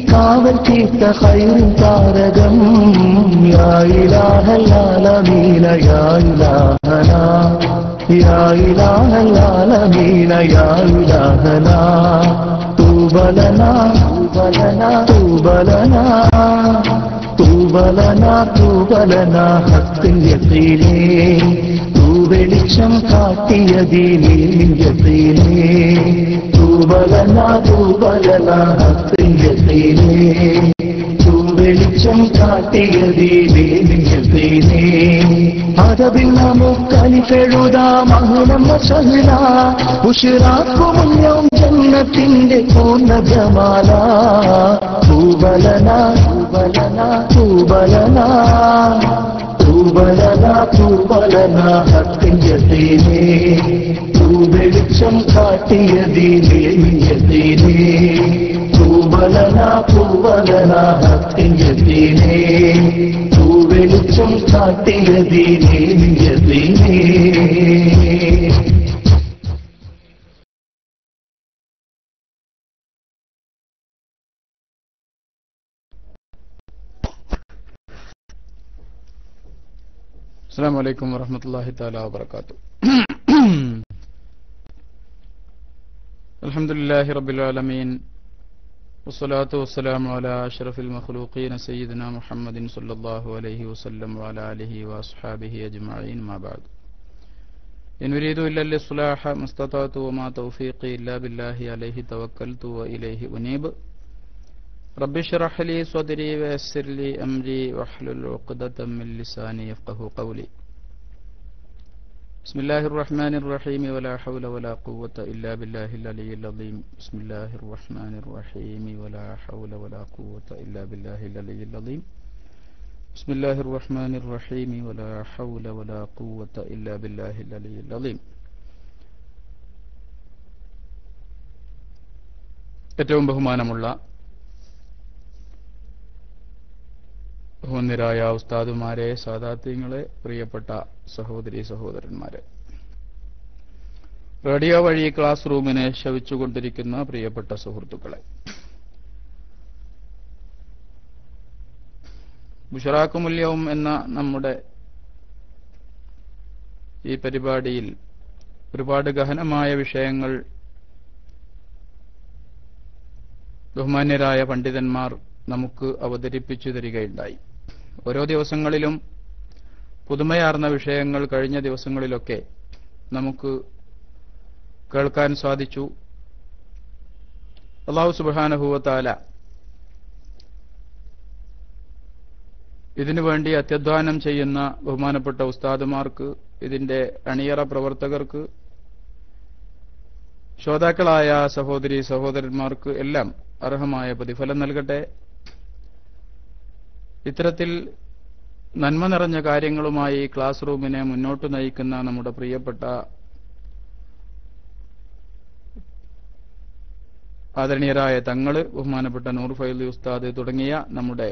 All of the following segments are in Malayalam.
കാവൽ തീർത്ത ഖൈറിൻ താരകം യാ ഇലാഹൽ ആലമീന യാ ഇലാഹനാ യാ ഇലാഹൽ ആലമീന യാ ഇലാഹനാ തൂബലനാ തൂബലനാ തൂബലനാ തൂബലനാ തൂബലനാ ഹഖിൻ യഖീനേ വെളിച്ചം കാട്ടിയ ദീനിൽ യഖീനേ തൂബലനാ തൂബലനാ ഹഖിൻ യഖീനേ വെളിച്ചം കാട്ടിയ ദീനിൽ യഖീനേ അദബിൽ നമുക്കലിഫെഴുതാം അഹ്ലം വസഹ്ല ബുശ്റാകും യൗം ജന്നത്തിന്റെ പൂർണ്ണ ജമാല തൂബലനാ തൂബലനാ തൂബലനാ തൂബലനാ തൂബലനാ ഹഖിൻ യഖീനേ വെളിച്ചം കാട്ടിയ ദീനിൽ യഖീനേ തൂബലനാ തൂബലനാ ഹഖിൻ യഖീനേ വെളിച്ചം കാട്ടിയ ദീനിൽ യഖീനേ. السلام عليكم ورحمة الله تعالى وبركاته. الحمد لله رب العالمين والصلاة والسلام على أشرف المخلوقين سيدنا محمد صلى الله عليه وسلم وعلى آله وأصحابه أجمعين ما بعد. إن أريد إلا الإصلاح ما استطعت وما توفيقي إلا بالله عليه توكلت وإليه أنيب. رب اشرح لي صدري ويسر لي أمري واحلل عقدة من لساني يفقهوا قولي. بسم الله الرحمن الرحيم ولا حول ولا قوة إلا بالله العلي العظيم. بسم الله الرحمن الرحيم ولا حول ولا قوة إلا بالله العلي العظيم. بسم الله الرحمن الرحيم ولا حول ولا قوة إلا بالله العلي العظيم. ഏറ്റവും ബഹുമാനമുള്ള ബഹുമാന്യരായ ഉസ്താദുമാരെ, സാദാത്യങ്ങളെ, പ്രിയപ്പെട്ട സഹോദരി സഹോദരന്മാരെ, റേഡിയോ വഴി ക്ലാസ് റൂമിനെ ശവിച്ചുകൊണ്ടിരിക്കുന്ന പ്രിയപ്പെട്ട സുഹൃത്തുക്കളെ, ബുശ്റാകുമുൽ യൗം എന്ന നമ്മുടെ ഈ പരിപാടിയിൽ ഒരുപാട് ഗഹനമായ വിഷയങ്ങൾ ബഹുമാന്യരായ പണ്ഡിതന്മാർ നമുക്ക് അവതരിപ്പിച്ചു തരികയുണ്ടായി. ഓരോ ദിവസങ്ങളിലും പുതുമയാർന്ന വിഷയങ്ങൾ കഴിഞ്ഞ ദിവസങ്ങളിലൊക്കെ നമുക്ക് കേൾക്കാൻ സാധിച്ചു. അല്ലാഹു സുബ്ഹാനഹു വ തആല ഇതിനുവേണ്ടി അത്യധ്വാനം ചെയ്യുന്ന ബഹുമാനപ്പെട്ട ഉസ്താദുമാർക്ക്, ഇതിന്റെ അണിയറ പ്രവർത്തകർക്ക്, ശ്രോതാക്കളായ സഹോദരി സഹോദരന്മാർക്ക് എല്ലാം അർഹമായ പ്രതിഫലം നൽകട്ടെ. ഇത്തരത്തിൽ നന്മ നിറഞ്ഞ കാര്യങ്ങളുമായി ക്ലാസ് റൂമിനെ മുന്നോട്ട് നയിക്കുന്ന നമ്മുടെ പ്രിയപ്പെട്ട ആദരണീയരായ തങ്ങള്, ബഹുമാനപ്പെട്ട നൂർ ഫൈലി ഉസ്താദ് തുടങ്ങിയ നമ്മുടെ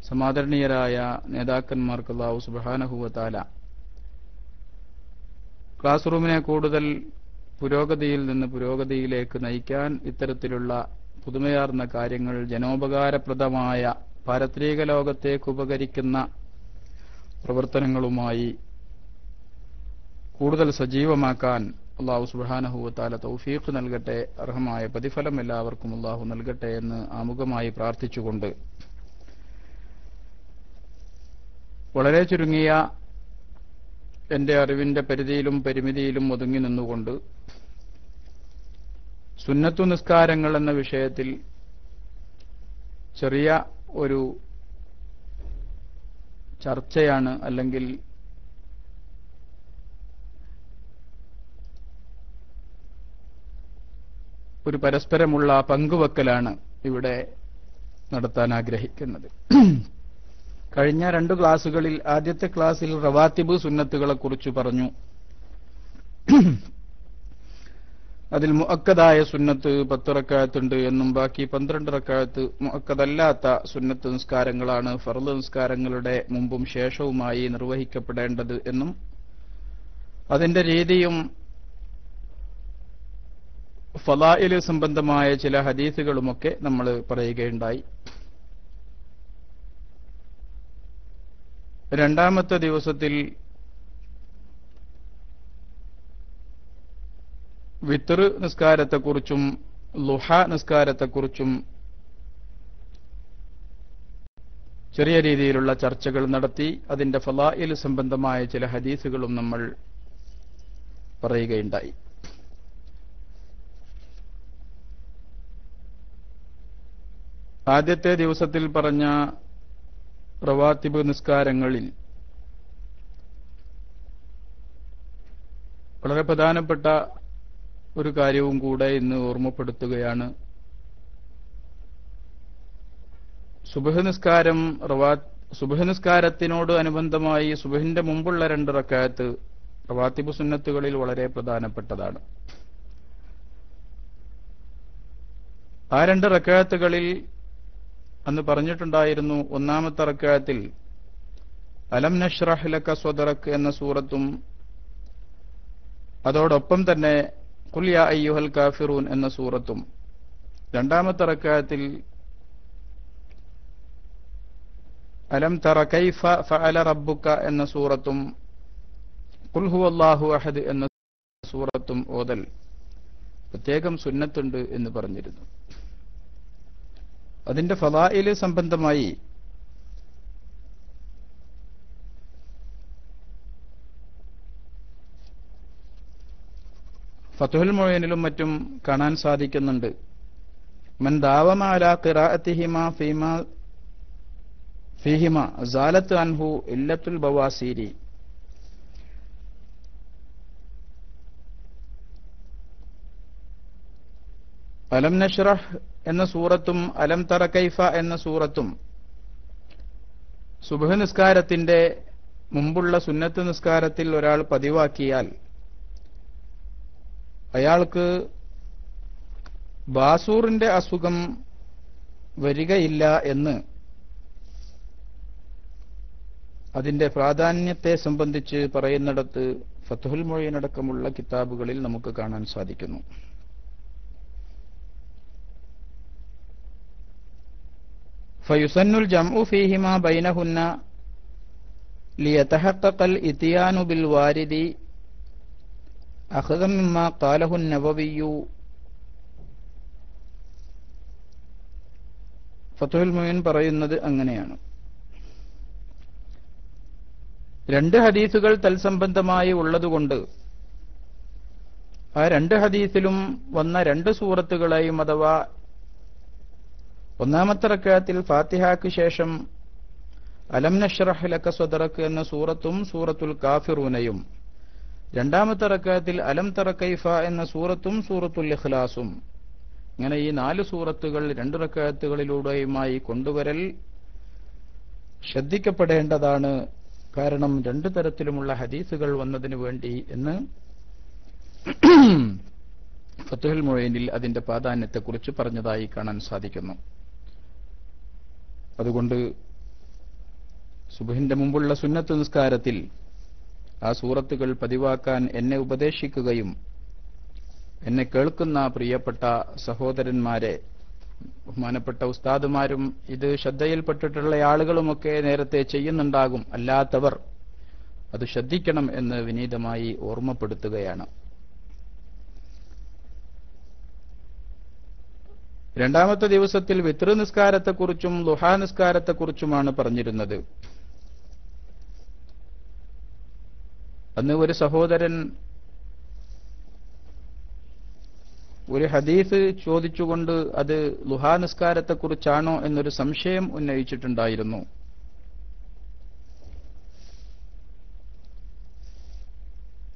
സമാദരണീയരായ നേതാക്കന്മാർക്ക് അല്ലാഹു സുബ്ഹാനഹു വ തആല ക്ലാസ് റൂമിനെ കൂടുതൽ പുരോഗതിയിൽ നിന്ന് പുരോഗതിയിലേക്ക് നയിക്കാൻ ഇത്തരത്തിലുള്ള പുതുമയാർന്ന കാര്യങ്ങൾ, ജനോപകാരപ്രദമായ പാരത്രിക ലോകത്തേക്ക് ഉപകരിക്കുന്ന പ്രവർത്തനങ്ങളുമായി കൂടുതൽ സജീവമാക്കാൻ അല്ലാഹു സുബ്ഹാനഹു വ തആല തൗഫീഖ് നൽകട്ടെ. അർഹമായ പ്രതിഫലം എല്ലാവർക്കും അല്ലാഹു നൽകട്ടെ എന്ന് ആമുഖമായി പ്രാർത്ഥിച്ചുകൊണ്ട്, വളരെ ചുരുങ്ങിയ എന്റെ അറിവിന്റെ പരിധിയിലും പരിമിതിയിലും ഒതുങ്ങി നിന്നുകൊണ്ട് സുന്നത്തു നിസ്കാരങ്ങൾ എന്ന വിഷയത്തിൽ ചെറിയ ഒരു ചർച്ചയാണ്, അല്ലെങ്കിൽ ഒരു പരസ്പരമുള്ള പങ്കുവെക്കലാണ് ഇവിടെ നടത്താൻ ആഗ്രഹിക്കുന്നത്. കഴിഞ്ഞ 2 ക്ലാസുകളിൽ, ആദ്യത്തെ ക്ലാസ്സിൽ റവാത്തിബ് സുന്നത്തുകളെ കുറിച്ച് പറഞ്ഞു. അതിൽ മുഅക്കദായ സുന്നത്ത് 10 റക്അത്തുണ്ട് എന്നും ബാക്കി 12 റക്അത്ത് മുഅക്കദല്ലാത്ത സുന്നത്ത് നിസ്കാരങ്ങളാണ് ഫർള് നിസ്കാരങ്ങളുടെ മുമ്പും ശേഷവുമായി നിർവഹിക്കപ്പെടേണ്ടത് എന്നും അതിന്റെ രീതിയും ഫളായില് സംബന്ധമായ ചില ഹദീസുകളുമൊക്കെ നമ്മൾ പറയുകയുണ്ടായി. രണ്ടാമത്തെ ദിവസത്തിൽ വിത്ർ നിസ്കാരത്തെക്കുറിച്ചും ളുഹ നിസ്കാരത്തെക്കുറിച്ചും ചെറിയ രീതിയിലുള്ള ചർച്ചകൾ നടത്തി. അതിന്റെ ഫളായിൽ സംബന്ധമായ ചില ഹദീസുകളും നമ്മൾ പറയുകയുണ്ടായി. ആദ്യത്തെ ദിവസത്തിൽ പറഞ്ഞ റവാത്തിബ് നിസ്കാരങ്ങളിൽ വളരെ പ്രധാനപ്പെട്ട ഒരു കാര്യവും കൂടെ ഇന്ന് ഓർമ്മപ്പെടുത്തുകയാണ്. സുബ്ഹ് നിസ്കാരം സുബ്ഹ് നിസ്കാരത്തിനോട് അനുബന്ധമായി സുബ്ഹിന്റെ മുമ്പുള്ള 2 റക്അത്ത് റവാത്തിബ് സുന്നത്തുകളിൽ വളരെ പ്രധാനപ്പെട്ടതാണ്. ആ 2 റക്അത്തുകളിൽ അന്ന് പറഞ്ഞിട്ടുണ്ടായിരുന്നു, ഒന്നാമത്തെ റക്അത്തിൽ അലം നശ്റഹ് ലക സ്വദറക് എന്ന സൂറത്തും അതോടൊപ്പം തന്നെ ഖുൽ യാ അയ്യുഹൽ കാഫിറൂൻ എന്ന സൂറത്തും, രണ്ടാമത്തെ റക്അത്തിൽ അലം തറ കൈഫ ഫഅല റബ്ബുക എന്ന സൂറത്തും ഖുൽ ഹുവല്ലാഹു അഹദ് എന്ന സൂറത്തും ഓതൽ പ്രത്യേകം സുന്നത്തുണ്ട് എന്ന് പറഞ്ഞിരുന്നു. അതിന്റെ ഫളായില് സംബന്ധമായി ഫത്ഹുൽ മുഈനിലും മറ്റും കാണാൻ സാധിക്കുന്നുണ്ട്. മൻ ദാവമ അലാ ഖിറാഅത്തിഹിമാ ഫീഹിമാ സാലത്ത് അൻഹു ഇല്ലത്തുൽ ബവാസീരി. അലം നശ്റഹ് എന്ന സൂറത്തും അലം തറ കൈഫ എന്ന സൂറത്തും സുബ്ഹ് നിസ്കാരത്തിന്റെ മുമ്പുള്ള സുന്നത്ത് നിസ്കാരത്തിൽ ഒരാൾ പതിവാക്കിയാൽ അയാൾക്ക് ബാസൂറിന്റെ അസുഖം വരികയില്ല എന്ന് അതിന്റെ പ്രാധാന്യത്തെ സംബന്ധിച്ച് പറയുന്നിടത്ത് ഫത്ഹുൽ മുഈൻ അടക്കമുള്ള കിതാബുകളിൽ നമുക്ക് കാണാൻ സാധിക്കുന്നു. ഫയുസന്നുൽ ജംഉ ഫീഹിമാ ബൈനഹുന്ന ലിയതഹഖഖൽ ഇത്യാനു ബിൽ വാരിദി അഖദം മിമ്മാ ഖാലഹു നവവിയ്യു. ഫത്ഹുൽ മുഈൻ പറയുന്നത് അങ്ങനെയാണ്. 2 ഹദീസുകൾ തൽസംബന്ധമായി ഉള്ളതുകൊണ്ട് ആ 2 ഹദീസിലും വന്ന 2 സൂറത്തുകളെയും, അഥവാ ഒന്നാമത്തെ റക്അത്തിൽ ഫാത്തിഹയ്ക്ക് ശേഷം അലം നശ്റഹ് ലക സ്വദറക് എന്ന സൂറത്തും സൂറത്തുൽ കാഫിറൂനയും, രണ്ടാമത്തെ റക്അത്തിൽ അലം തറ കൈഫ എന്ന സൂറത്തും സൂറത്തുൽ ഇഖ്ലാസും, ഇങ്ങനെ ഈ 4 സൂറത്തുകൾ 2 റക്അത്തുകളിലൂടെയുമായി കൊണ്ടുവരൽ ശ്രദ്ധിക്കപ്പെടേണ്ടതാണ്. കാരണം 2 തരത്തിലുമുള്ള ഹദീസുകൾ വന്നതിനു വേണ്ടി എന്ന് ഫത്ഹുൽ മുഈനിൽ അതിന്റെ പ്രാധാന്യത്തെക്കുറിച്ച് പറഞ്ഞതായി കാണാൻ സാധിക്കുന്നു. അതുകൊണ്ട് സുബ്ഹിന്റെ മുമ്പുള്ള സുന്നത്ത് നിസ്കാരത്തിൽ ആ സൂറത്തുകൾ പതിവാക്കാൻ എന്നെ ഉപദേശിക്കുകയും എന്നെ കേൾക്കുന്ന പ്രിയപ്പെട്ട സഹോദരന്മാരെ, ബഹുമാനപ്പെട്ട ഉസ്താദുമാരും ഇത് ശ്രദ്ധയിൽപ്പെട്ടിട്ടുള്ള ആളുകളുമൊക്കെ നേരത്തെ ചെയ്യുന്നുണ്ടാകും, അല്ലാത്തവർ അത് ശ്രദ്ധിക്കണം എന്ന് വിനീതമായി ഓർമ്മപ്പെടുത്തുകയാണ്. രണ്ടാമത്തെ ദിവസത്തിൽ വിത്ർ നിസ്കാരത്തെക്കുറിച്ചും ളുഹാ നിസ്കാരത്തെക്കുറിച്ചുമാണ് പറഞ്ഞിരുന്നത്. അന്ന് ഒരു സഹോദരൻ ഒരു ഹദീസ് ചോദിച്ചുകൊണ്ട് അത് ളുഹാ നിസ്കാരത്തെക്കുറിച്ചാണോ എന്നൊരു സംശയം ഉന്നയിച്ചിട്ടുണ്ടായിരുന്നു.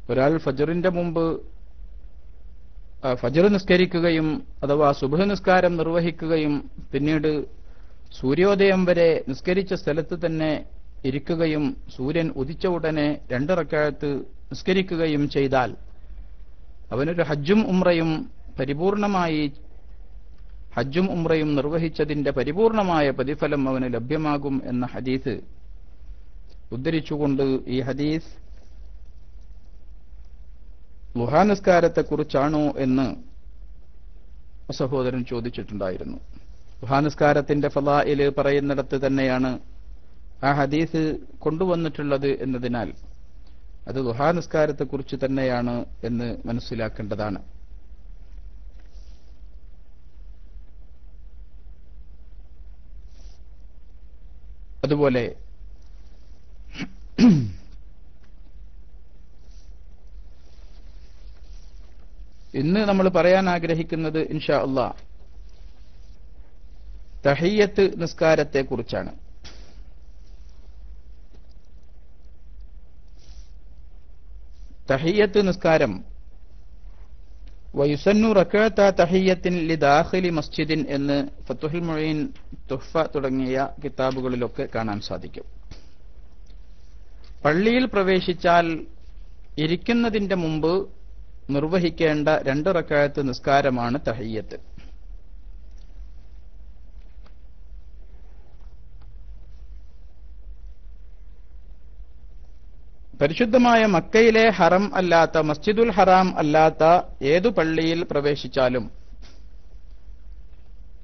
ഒരാൾ ഫജ്റിന്റെ മുമ്പ് ഫജ്ർ നിസ്കരിക്കുകയും അഥവാ സുബ്ഹ് നിസ്കാരം നിർവഹിക്കുകയും പിന്നീട് സൂര്യോദയം വരെ നിസ്കരിച്ച സ്ഥലത്ത് തന്നെ ഇരിക്കുകയും സൂര്യൻ ഉദിച്ച ഉടനെ 2 റക്അത്ത് നിസ്കരിക്കുകയും ചെയ്താൽ അവനൊരു ഹജ്ജും ഉംറയും നിർവഹിച്ചതിന്റെ പരിപൂർണമായ പ്രതിഫലം അവന് ലഭ്യമാകും എന്ന ഹദീസ് ഉദ്ധരിച്ചുകൊണ്ട് ഈ ഹദീസ് ളുഹാ നിസ്കാരത്തെക്കുറിച്ചാണോ എന്ന് സഹോദരൻ ചോദിച്ചിട്ടുണ്ടായിരുന്നു. ദുഹാ നിസ്കാരത്തിന്റെ ഫളായില് പറയുന്നിടത്ത് തന്നെയാണ് ആ ഹദീസ് കൊണ്ടുവന്നിട്ടുള്ളത് എന്നതിനാൽ അത് ദുഹാ നിസ്കാരത്തെക്കുറിച്ച് തന്നെയാണ് എന്ന് മനസ്സിലാക്കേണ്ടതാണ്. അതുപോലെ ഇന്ന് നമ്മൾ പറയാൻ ആഗ്രഹിക്കുന്നത് ഇൻഷാ അല്ലാഹ് തഹിയ്യത്ത് നിസ്കാരത്തെക്കുറിച്ചാണ്. തഹിയ്യത്ത് നിസ്കാരം വയുസന്നു റകഅത തഹിയ്യത്തിൻ ലിദാഖിലി മസ്ജിദിൻ എന്ന് ഫത്ഹുൽ മുഈൻ, തുഹ്ഫ തുടങ്ങിയ കിതാബുകളിലൊക്കെ കാണാൻ സാധിക്കും. പള്ളിയിൽ പ്രവേശിച്ചാൽ ഇരിക്കുന്നതിന്റെ മുമ്പ് നിർവഹിക്കേണ്ട 2 റകഅത്ത് നിസ്കാരമാണ് തഹിയ്യത്ത്. പരിശുദ്ധമായ മക്കയിലെ ഹറം അല്ലാത്ത, മസ്ജിദുൽ ഹറാം അല്ലാത്ത ഏതു പള്ളിയിൽ പ്രവേശിച്ചാലും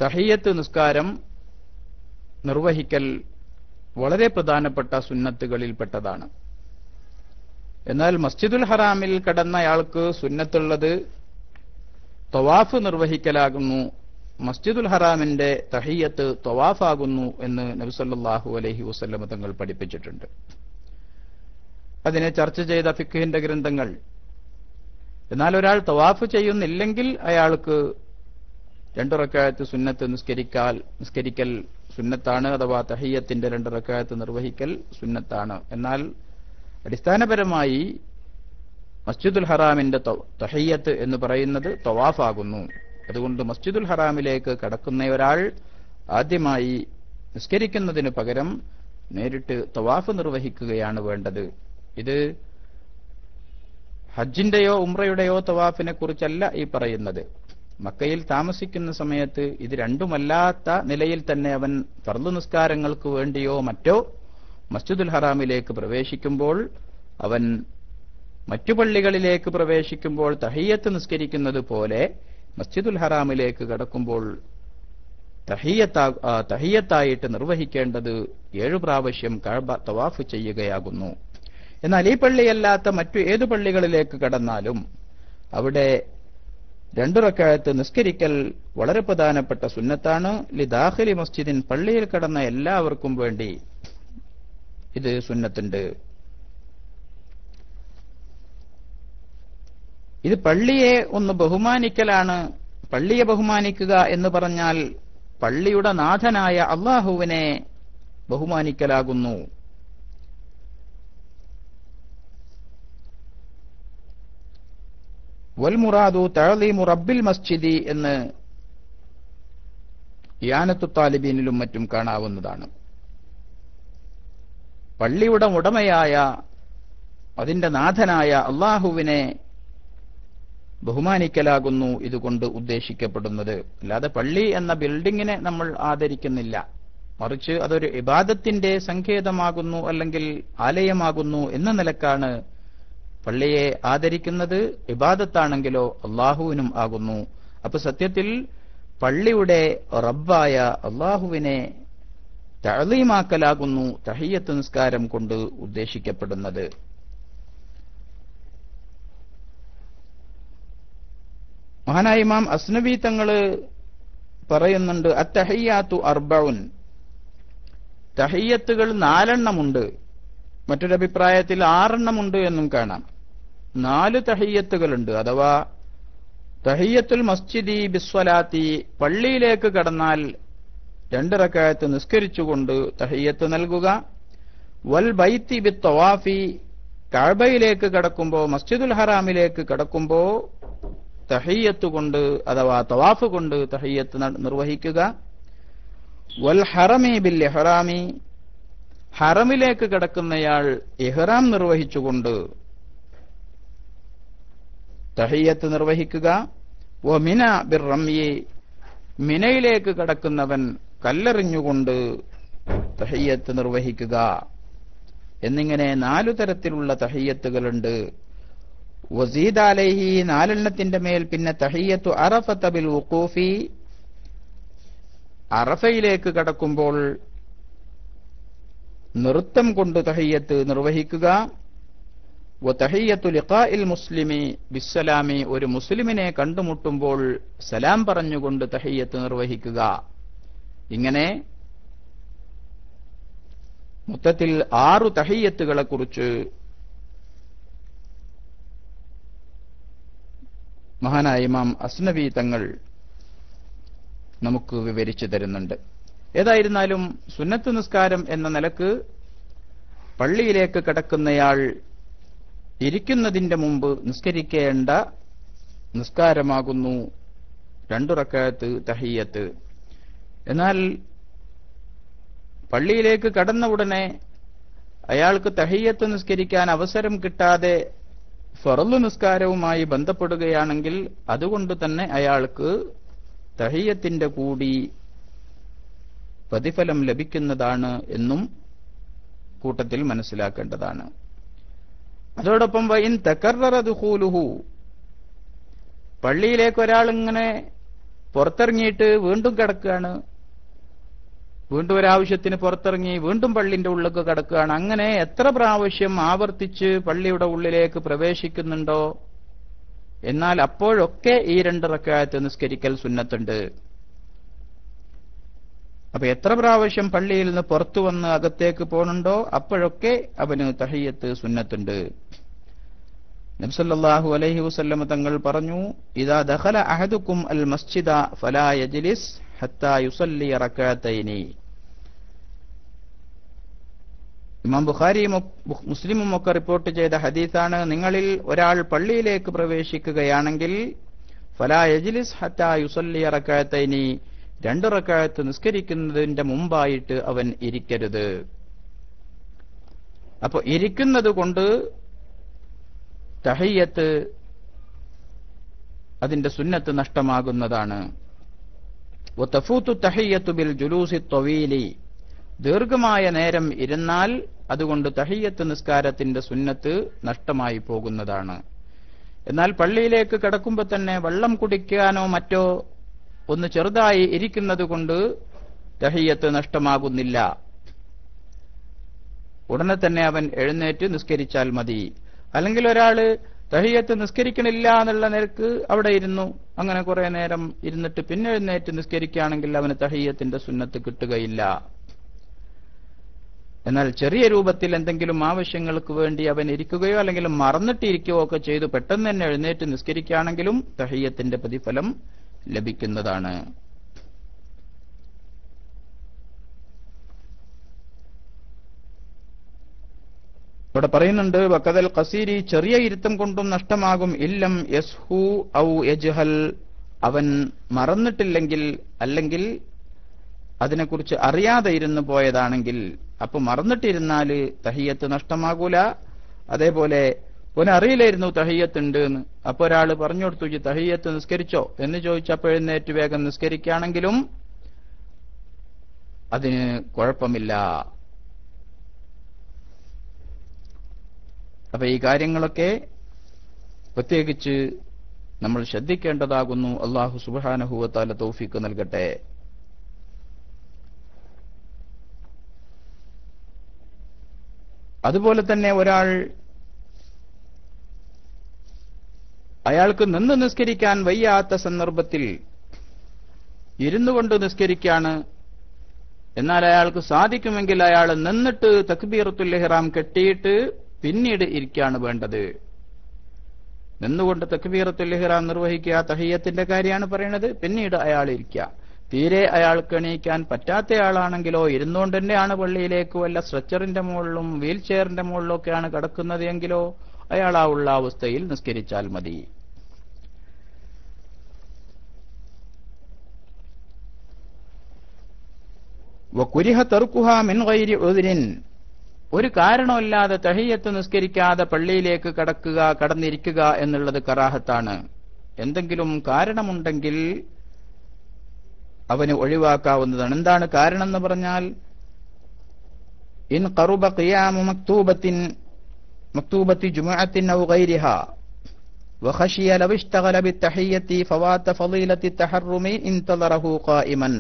തഹിയ്യത്ത് നിസ്കാരം നിർവഹിക്കൽ വളരെ പ്രധാനപ്പെട്ട സുന്നത്തുകളിൽപ്പെട്ടതാണ്. എന്നാൽ മസ്ജിദുൽ ഹറാമിൽ കടന്നയാൾക്ക് സുന്നത്തുള്ളത് തവാഫ് നിർവഹിക്കലാകുന്നു. മസ്ജിദുൽ ഹറാമിന്റെ തഹിയ്യത്ത് തവാഫാകുന്നു എന്ന് നബി സല്ലല്ലാഹു അലൈഹി വസല്ലം തങ്ങൾ പഠിപ്പിച്ചിട്ടുണ്ട്. അതിനെ ചർച്ച ചെയ്ത ഫിഖ്ഹിന്റെ ഗ്രന്ഥങ്ങൾ. എന്നാൽ ഒരാൾ തവാഫ് ചെയ്യുന്നില്ലെങ്കിൽ അയാൾക്ക് 2 റകഅത്ത് സുന്നത്ത് നിസ്കരിക്കൽ സുന്നത്താണ്, അഥവാ തഹിയ്യത്തിന്റെ 2 റകഅത്ത് നിർവഹിക്കൽ സുന്നത്താണ്. എന്നാൽ അടിസ്ഥാനപരമായി മസ്ജിദുൽ ഹറാമിന്റെ തഹിയ്യത്ത് എന്ന് പറയുന്നത് തവാഫാകുന്നു. അതുകൊണ്ട് മസ്ജിദുൽ ഹറാമിലേക്ക് കടക്കുന്ന ഒരാൾ ആദ്യമായി നിസ്കരിക്കുന്നതിന് പകരം നേരിട്ട് തവാഫ് നിർവഹിക്കുകയാണ് വേണ്ടത്. ഇത് ഹജ്ജിന്റെയോ ഉംറയുടെയോ തവാഫിനെ കുറിച്ചല്ല ഈ പറയുന്നത്. മക്കയിൽ താമസിക്കുന്ന സമയത്ത് ഇത് രണ്ടുമല്ലാത്ത നിലയിൽ തന്നെ അവൻ ഫർള് നിസ്കാരങ്ങൾക്ക് വേണ്ടിയോ മറ്റോ മസ്ജിദുൽ ഹറാമിലേക്ക് പ്രവേശിക്കുമ്പോൾ, അവൻ മറ്റു പള്ളികളിലേക്ക് പ്രവേശിക്കുമ്പോൾ തഹിയ്യത്ത് നിസ്കരിക്കുന്നത് പോലെ മസ്ജിദുൽ ഹറാമിലേക്ക് കടക്കുമ്പോൾ തഹിയ്യത്തായിട്ട് നിർവഹിക്കേണ്ടത് 7 പ്രാവശ്യം കഅബ തവാഫ് ചെയ്യുകയാകുന്നു. എന്നാൽ ഈ പള്ളിയല്ലാത്ത മറ്റു ഏതു പള്ളികളിലേക്ക് കടന്നാലും അവിടെ 2 റകഅത്ത് നിസ്കരിക്കൽ വളരെ പ്രധാനപ്പെട്ട സുന്നത്താണ്. ലിദാഖിലി മസ്ജിദിൻ, പള്ളിയിൽ കടന്ന എല്ലാവർക്കും വേണ്ടി ഇത് സുന്നത്തുണ്ട്. ഇത് പള്ളിയെ ഒന്ന് ബഹുമാനിക്കലാണ്. പള്ളിയെ ബഹുമാനിക്കുക എന്ന് പറഞ്ഞാൽ പള്ളിയുടെ നാഥനായ അല്ലാഹുവിനെ ബഹുമാനിക്കലാകുന്നു. വൽ മുറാദു തഅലീമു റബ്ബിൽ മസ്ജിദി എന്ന് ഇയാനത്തു താലിബീനിലും മറ്റും കാണാവുന്നതാണ്. പള്ളിയുടെ ഉടമയായ, അതിന്റെ നാഥനായ അല്ലാഹുവിനെ ബഹുമാനിക്കലാകുന്നു ഇതുകൊണ്ട് ഉദ്ദേശിക്കപ്പെടുന്നത്. അല്ലാതെ പള്ളി എന്ന ബിൽഡിങ്ങിനെ നമ്മൾ ആദരിക്കുന്നില്ല, മറിച്ച് അതൊരു ഇബാദത്തിന്റെ സങ്കേതമാകുന്നു, അല്ലെങ്കിൽ ആലയമാകുന്നു എന്ന നിലക്കാണ് പള്ളിയെ ആദരിക്കുന്നത്. ഇബാദത്താണെങ്കിലോ അല്ലാഹുവിനും ആകുന്നു. അപ്പൊ സത്യത്തിൽ പള്ളിയുടെ റബ്ബായ അല്ലാഹുവിനെ തഅലീമാക്കലാകുന്നു തഹിയ്യത്ത് നിസ്കാരം കൊണ്ട് ഉദ്ദേശിക്കപ്പെടുന്നത്. മഹാനായ ഇമാം അസ്നവി തങ്ങള് പറയുന്നുണ്ട്, അത്തഹിയ്യാത്തു അർബഉൻ, തഹിയ്യത്തുകൾ 4 എണ്ണമുണ്ട്. മറ്റൊരഭിപ്രായത്തിൽ 6 എണ്ണമുണ്ട് എന്നും കാണാം. 4 തഹിയ്യത്തുകളുണ്ട്. അഥവാ തഹിയ്യത്തുൽ മസ്ജിദി ബിസ്വലാത്തി, പള്ളിയിലേക്ക് കടന്നാൽ 2 റകഅത്ത് നിസ്കരിച്ചുകൊണ്ട് തഹിയ്യത്ത് നൽകുക. വൽ ബൈത്തി ബിത്തവാഫി, കഅബയിലേക്ക് കടക്കുമ്പോൾ, മസ്ജിദുൽ ഹറാമിലേക്ക് കടക്കുമ്പോൾ തഹിയ്യത്ത് കൊണ്ട് അഥവാ തവാഫ് കൊണ്ട് തഹിയ്യത്ത് നിർവഹിക്കുക. വൽ ഹറമി ബിൽ ഇഹ്റാമി, ഹറമിലേക്ക് കടക്കുന്നയാൾ ഇഹ്റാം നിർവഹിച്ചുകൊണ്ട് തഹിയ്യത്ത് നിർവഹിക്കുക. വ മിന ബിർ റംയി, മിനയിലേക്ക് കടക്കുന്നവൻ കല്ലെറിഞ്ഞുകൊണ്ട് തഹിയ്യത്ത് നിർവഹിക്കുക. എന്നിങ്ങനെ 4 തരത്തിലുള്ള തഹിയ്യത്തുകളുണ്ട്. വസീദ അലൈഹി 4 മേൽ പിന്നെ തഹിയ്യത്തു അറഫത ബിൽ വുഖൂഫി അറഫയിലേക്ക് കടക്കുമ്പോൾ നൃത്തം കൊണ്ട് തഹിയ്യത്ത് നിർവഹിക്കുക. വതഹിയ്യത്തു ലിഖാഇൽ മുസ്ലിമി ബിസ്സലാമി ഒരു മുസ്ലിമിനെ കണ്ടുമുട്ടുമ്പോൾ സലാം പറഞ്ഞുകൊണ്ട് തഹിയ്യത്ത് നിർവഹിക്കുക. ഇങ്ങനെ മൊത്തത്തിൽ 6 തഹിയ്യത്തുകളെ കുറിച്ച് മഹാനായ ഇമാം അസ്നവി തങ്ങൾ നമുക്ക് വിവരിച്ചു തരുന്നുണ്ട്. ഏതായിരുന്നാലും സുന്നത്ത് നിസ്കാരം എന്ന നിലക്ക് പള്ളിയിലേക്ക് കടക്കുന്നയാൾ ഇരിക്കുന്നതിന്റെ മുമ്പ് നിസ്കരിക്കേണ്ട നിസ്കാരമാകുന്നു 2 റക്അത്ത് തഹിയ്യത്ത്. എന്നാൽ പള്ളിയിലേക്ക് കടന്ന ഉടനെ അയാൾക്ക് തഹിയ്യത്ത് നിസ്കരിക്കാൻ അവസരം കിട്ടാതെ ഫർള് നിസ്കാരവുമായി ബന്ധപ്പെടുകയാണെങ്കിൽ അതുകൊണ്ട് തന്നെ അയാൾക്ക് തഹിയ്യത്തിന്റെ കൂടി പ്രതിഫലം ലഭിക്കുന്നതാണ് എന്നും കൂട്ടത്തിൽ മനസ്സിലാക്കേണ്ടതാണ്. അതോടൊപ്പം വഇൻ തകററ ദുഖൂലുഹു പള്ളിയിലേക്ക് ഒരാൾ ഇങ്ങനെ പുറത്തിറങ്ങിയിട്ട് വീണ്ടും കിടക്കുകയാണ്, വീണ്ടും ഒരാവശ്യത്തിന് പുറത്തിറങ്ങി വീണ്ടും പള്ളിന്റെ ഉള്ളിലേക്ക് കടക്കുകയാണ്. അങ്ങനെ എത്ര പ്രാവശ്യം ആവർത്തിച്ച് പള്ളിയുടെ ഉള്ളിലേക്ക് പ്രവേശിക്കുന്നുണ്ടോ എന്നാൽ അപ്പോഴൊക്കെ ഈ 2 റക്അത്ത് നിസ്കരിക്കൽ സുന്നത്തുണ്ട്. അപ്പൊ എത്ര പ്രാവശ്യം പള്ളിയിൽ നിന്ന് പുറത്തു വന്ന് അകത്തേക്ക് പോകുന്നുണ്ടോ അപ്പോഴൊക്കെ അവന് തഹിയ്യത്ത് സുന്നത്തുണ്ട്. നബി സല്ലല്ലാഹു അലൈഹി വസല്ലം തങ്ങൾ പറഞ്ഞു, ഇദാ ദഖല അഹദുക്കും അൽ മസ്ജിദ ഫലാ യജ്ലിസ് ഹത്താ യുസല്ലി റക്അത്തൈനി. ഇമാം ബുഖാരിയും മുസ്ലിമും ഒക്കെ റിപ്പോർട്ട് ചെയ്ത ഹദീസാണ്. നിങ്ങളിൽ ഒരാൾ പള്ളിയിലേക്ക് പ്രവേശിക്കുകയാണെങ്കിൽ ഫലാ യജ്ലിസ് ഹത്താ യുസല്ലി റക്അത്തൈനി 2 റക്അത്ത് നിസ്കരിക്കുന്നതിന്റെ മുമ്പായിട്ട് അവൻ ഇരിക്കരുത്. അപ്പൊ ഇരിക്കുന്നത് കൊണ്ട് തഹിയ്യത്ത് അതിന്റെ സുന്നത്ത് നഷ്ടമാകുന്നതാണ്. വതഫൂതു തഹിയ്യത്തു ബിൽ ജുലൂസി ത്വവീലി ദീർഘമായ നേരം ഇരുന്നാൽ അതുകൊണ്ട് തഹിയ്യത്ത് നിസ്കാരത്തിന്റെ സുന്നത്ത് നഷ്ടമായി പോകുന്നതാണ്. എന്നാൽ പള്ളിയിലേക്ക് കടക്കുമ്പോൾ തന്നെ വെള്ളം കുടിക്കാനോ മറ്റോ ഒന്ന് ചെറുതായി ഇരിക്കുന്നത് കൊണ്ട് തഹിയ്യത്ത് നഷ്ടമാകുന്നില്ല. ഉടനെ തന്നെ അവൻ എഴുന്നേറ്റ് നിസ്കരിച്ചാൽ മതി. അല്ലെങ്കിൽ ഒരാള് തഹിയ്യത്ത് നിസ്കരിക്കണില്ല എന്നുള്ള നിലക്ക് അവിടെ ഇരുന്നു, അങ്ങനെ കുറെ നേരം ഇരുന്നിട്ട് പിന്നെ എഴുന്നേറ്റ് നിസ്കരിക്കുകയാണെങ്കിൽ അവന് തഹിയ്യത്തിന്റെ സുന്നത്ത് കിട്ടുകയില്ല. എന്നാൽ ചെറിയ രൂപത്തിൽ എന്തെങ്കിലും ആവശ്യങ്ങൾക്ക് വേണ്ടി അവൻ ഇരിക്കുകയോ അല്ലെങ്കിൽ മറന്നിട്ടിരിക്കുകയോ ഒക്കെ ചെയ്തു പെട്ടെന്ന് തന്നെ എഴുന്നേറ്റ് നിസ്കരിക്കുകയാണെങ്കിലും തഹിയ്യത്തിന്റെ പ്രതിഫലം ലഭിക്കുന്നതാണ്. ഇവിടെ പറയുന്നുണ്ട്, വഖദൽ ഖസീരി ചെറിയ ഇരുത്തം കൊണ്ടും നഷ്ടമാകും. ഇല്ലം യസ്ഹു ഔ യജ്ഹൽ അവൻ മറന്നിട്ടില്ലെങ്കിൽ അല്ലെങ്കിൽ അതിനെക്കുറിച്ച് അറിയാതെ ഇരുന്നു പോയതാണെങ്കിൽ. അപ്പൊ മറന്നിട്ടിരുന്നാല് തഹിയ്യത്ത് നഷ്ടമാകൂല. അതേപോലെ അറിയില്ലായിരുന്നു തഹിയ്യത്ത് ഉണ്ട് എന്ന്, അപ്പൊ ഒരാള് പറഞ്ഞു കൊടുത്തു തഹിയ്യത്ത് നിസ്കരിച്ചോ എന്ന് ചോദിച്ചപ്പോൾ എഴുന്നേറ്റ് വേഗം നിസ്കരിക്കുകയാണെങ്കിലും അതിന് കുഴപ്പമില്ല. അപ്പൊ ഈ കാര്യങ്ങളൊക്കെ പ്രത്യേകിച്ച് നമ്മൾ ശ്രദ്ധിക്കേണ്ടതാകുന്നു. അല്ലാഹു സുബ്ഹാനഹു വ തആല തൗഫീഖ് നൽകട്ടെ. അതുപോലെ തന്നെ ഒരാൾ അയാൾക്ക് നിന്ന് നിസ്കരിക്കാൻ വയ്യാത്ത സന്ദർഭത്തിൽ ഇരുന്നു കൊണ്ട് നിസ്കരിക്കാണ്, എന്നാൽ അയാൾക്ക് സാധിക്കുമെങ്കിൽ അയാൾ നിന്നിട്ട് തക്ബീറത്തുൽ ഇഹ്റാം കെട്ടിയിട്ട് പിന്നീട് ഇരിക്കുകയാണ് വേണ്ടത്. നിന്നുകൊണ്ട് തക്ബീറത്തുൽ ഇഹ്റാം നിർവഹിക്കുക തഹിയ്യത്തിന്റെ കാര്യമാണ് പറയുന്നത്. പിന്നീട് അയാൾ ഇരിക്കുക. തീരെ അയാൾക്ക് എണീക്കാൻ പറ്റാത്തയാളാണെങ്കിലോ ഇരുന്നുകൊണ്ട് തന്നെയാണ് പള്ളിയിലേക്ക് വല്ല സ്ട്രെച്ചറിന്റെ മുകളിലും വീൽ ചെയറിന്റെ മുകളിലും ഒക്കെയാണ് കിടക്കുന്നത് എങ്കിലോ അയാൾ ആ ഉള്ള അവസ്ഥയിൽ നിസ്കരിച്ചാൽ മതി. വകുരിഹ തർക്കുഹാ മിൻ ഗൈരി ഉദ്രിൻ ഒരു കാരണമില്ലാതെ തഹിയ്യത്ത് നിസ്കരിക്കാതെ പള്ളിയിലേക്ക് കടന്നിരിക്കുക എന്നുള്ളത് കറാഹത്താണ്. എന്തെങ്കിലും കാരണമുണ്ടെങ്കിൽ അവന് ഒഴിവാക്കാവുന്നതാണ്. എന്താണ് കാരണം എന്ന് പറഞ്ഞാൽ, ഇൻ ഖറുബ ഖിയാമു മക്തൂബത്തി ജുമുഅത്തിൻ ഔ ഗൈരിഹ وخشي لو اشتغل بالتحية فوات فضيلة التحرم انتظره قائما.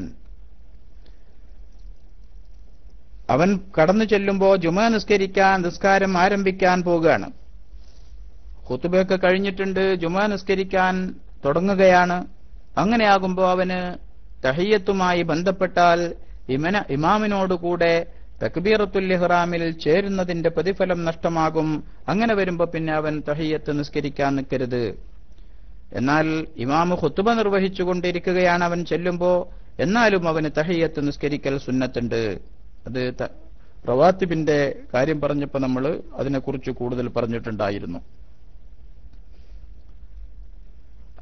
അവൻ കടന്നു ചെല്ലുമ്പോൾ ജുമാ നിസ്കാരം ആരംഭിക്കാൻ പോവുകയാണ്. ഖുതുബയൊക്കെ കഴിഞ്ഞിട്ടുണ്ട്, ജുമാ നിസ്കരിക്കാൻ തുടങ്ങുകയാണ്. അങ്ങനെയാകുമ്പോൾ അവന് തഹിയ്യത്തുമായി ബന്ധപ്പെട്ടാൽ ഇമാമിനോടുകൂടെ തക്ബീറത്തുൽ ഇഹ്റാമിൽ ചേരുന്നതിന്റെ പ്രതിഫലം നഷ്ടമാകും. അങ്ങനെ വരുമ്പോ പിന്നെ അവൻ തഹിയ്യത്ത് നിസ്കരിക്കാൻ നിൽക്കരുത്. എന്നാൽ ഇമാമ് ഖുതുബ നിർവഹിച്ചുകൊണ്ടിരിക്കുകയാണ് അവൻ ചെല്ലുമ്പോ, എന്നാലും അവന് തഹിയ്യത്ത് നിസ്കരിക്കൽ സുന്നത്തുണ്ട്. അത് റവാത്തിബിന്റെ കാര്യം പറഞ്ഞപ്പോ നമ്മൾ അതിനെക്കുറിച്ച് കൂടുതൽ പറഞ്ഞിട്ടുണ്ടായിരുന്നു.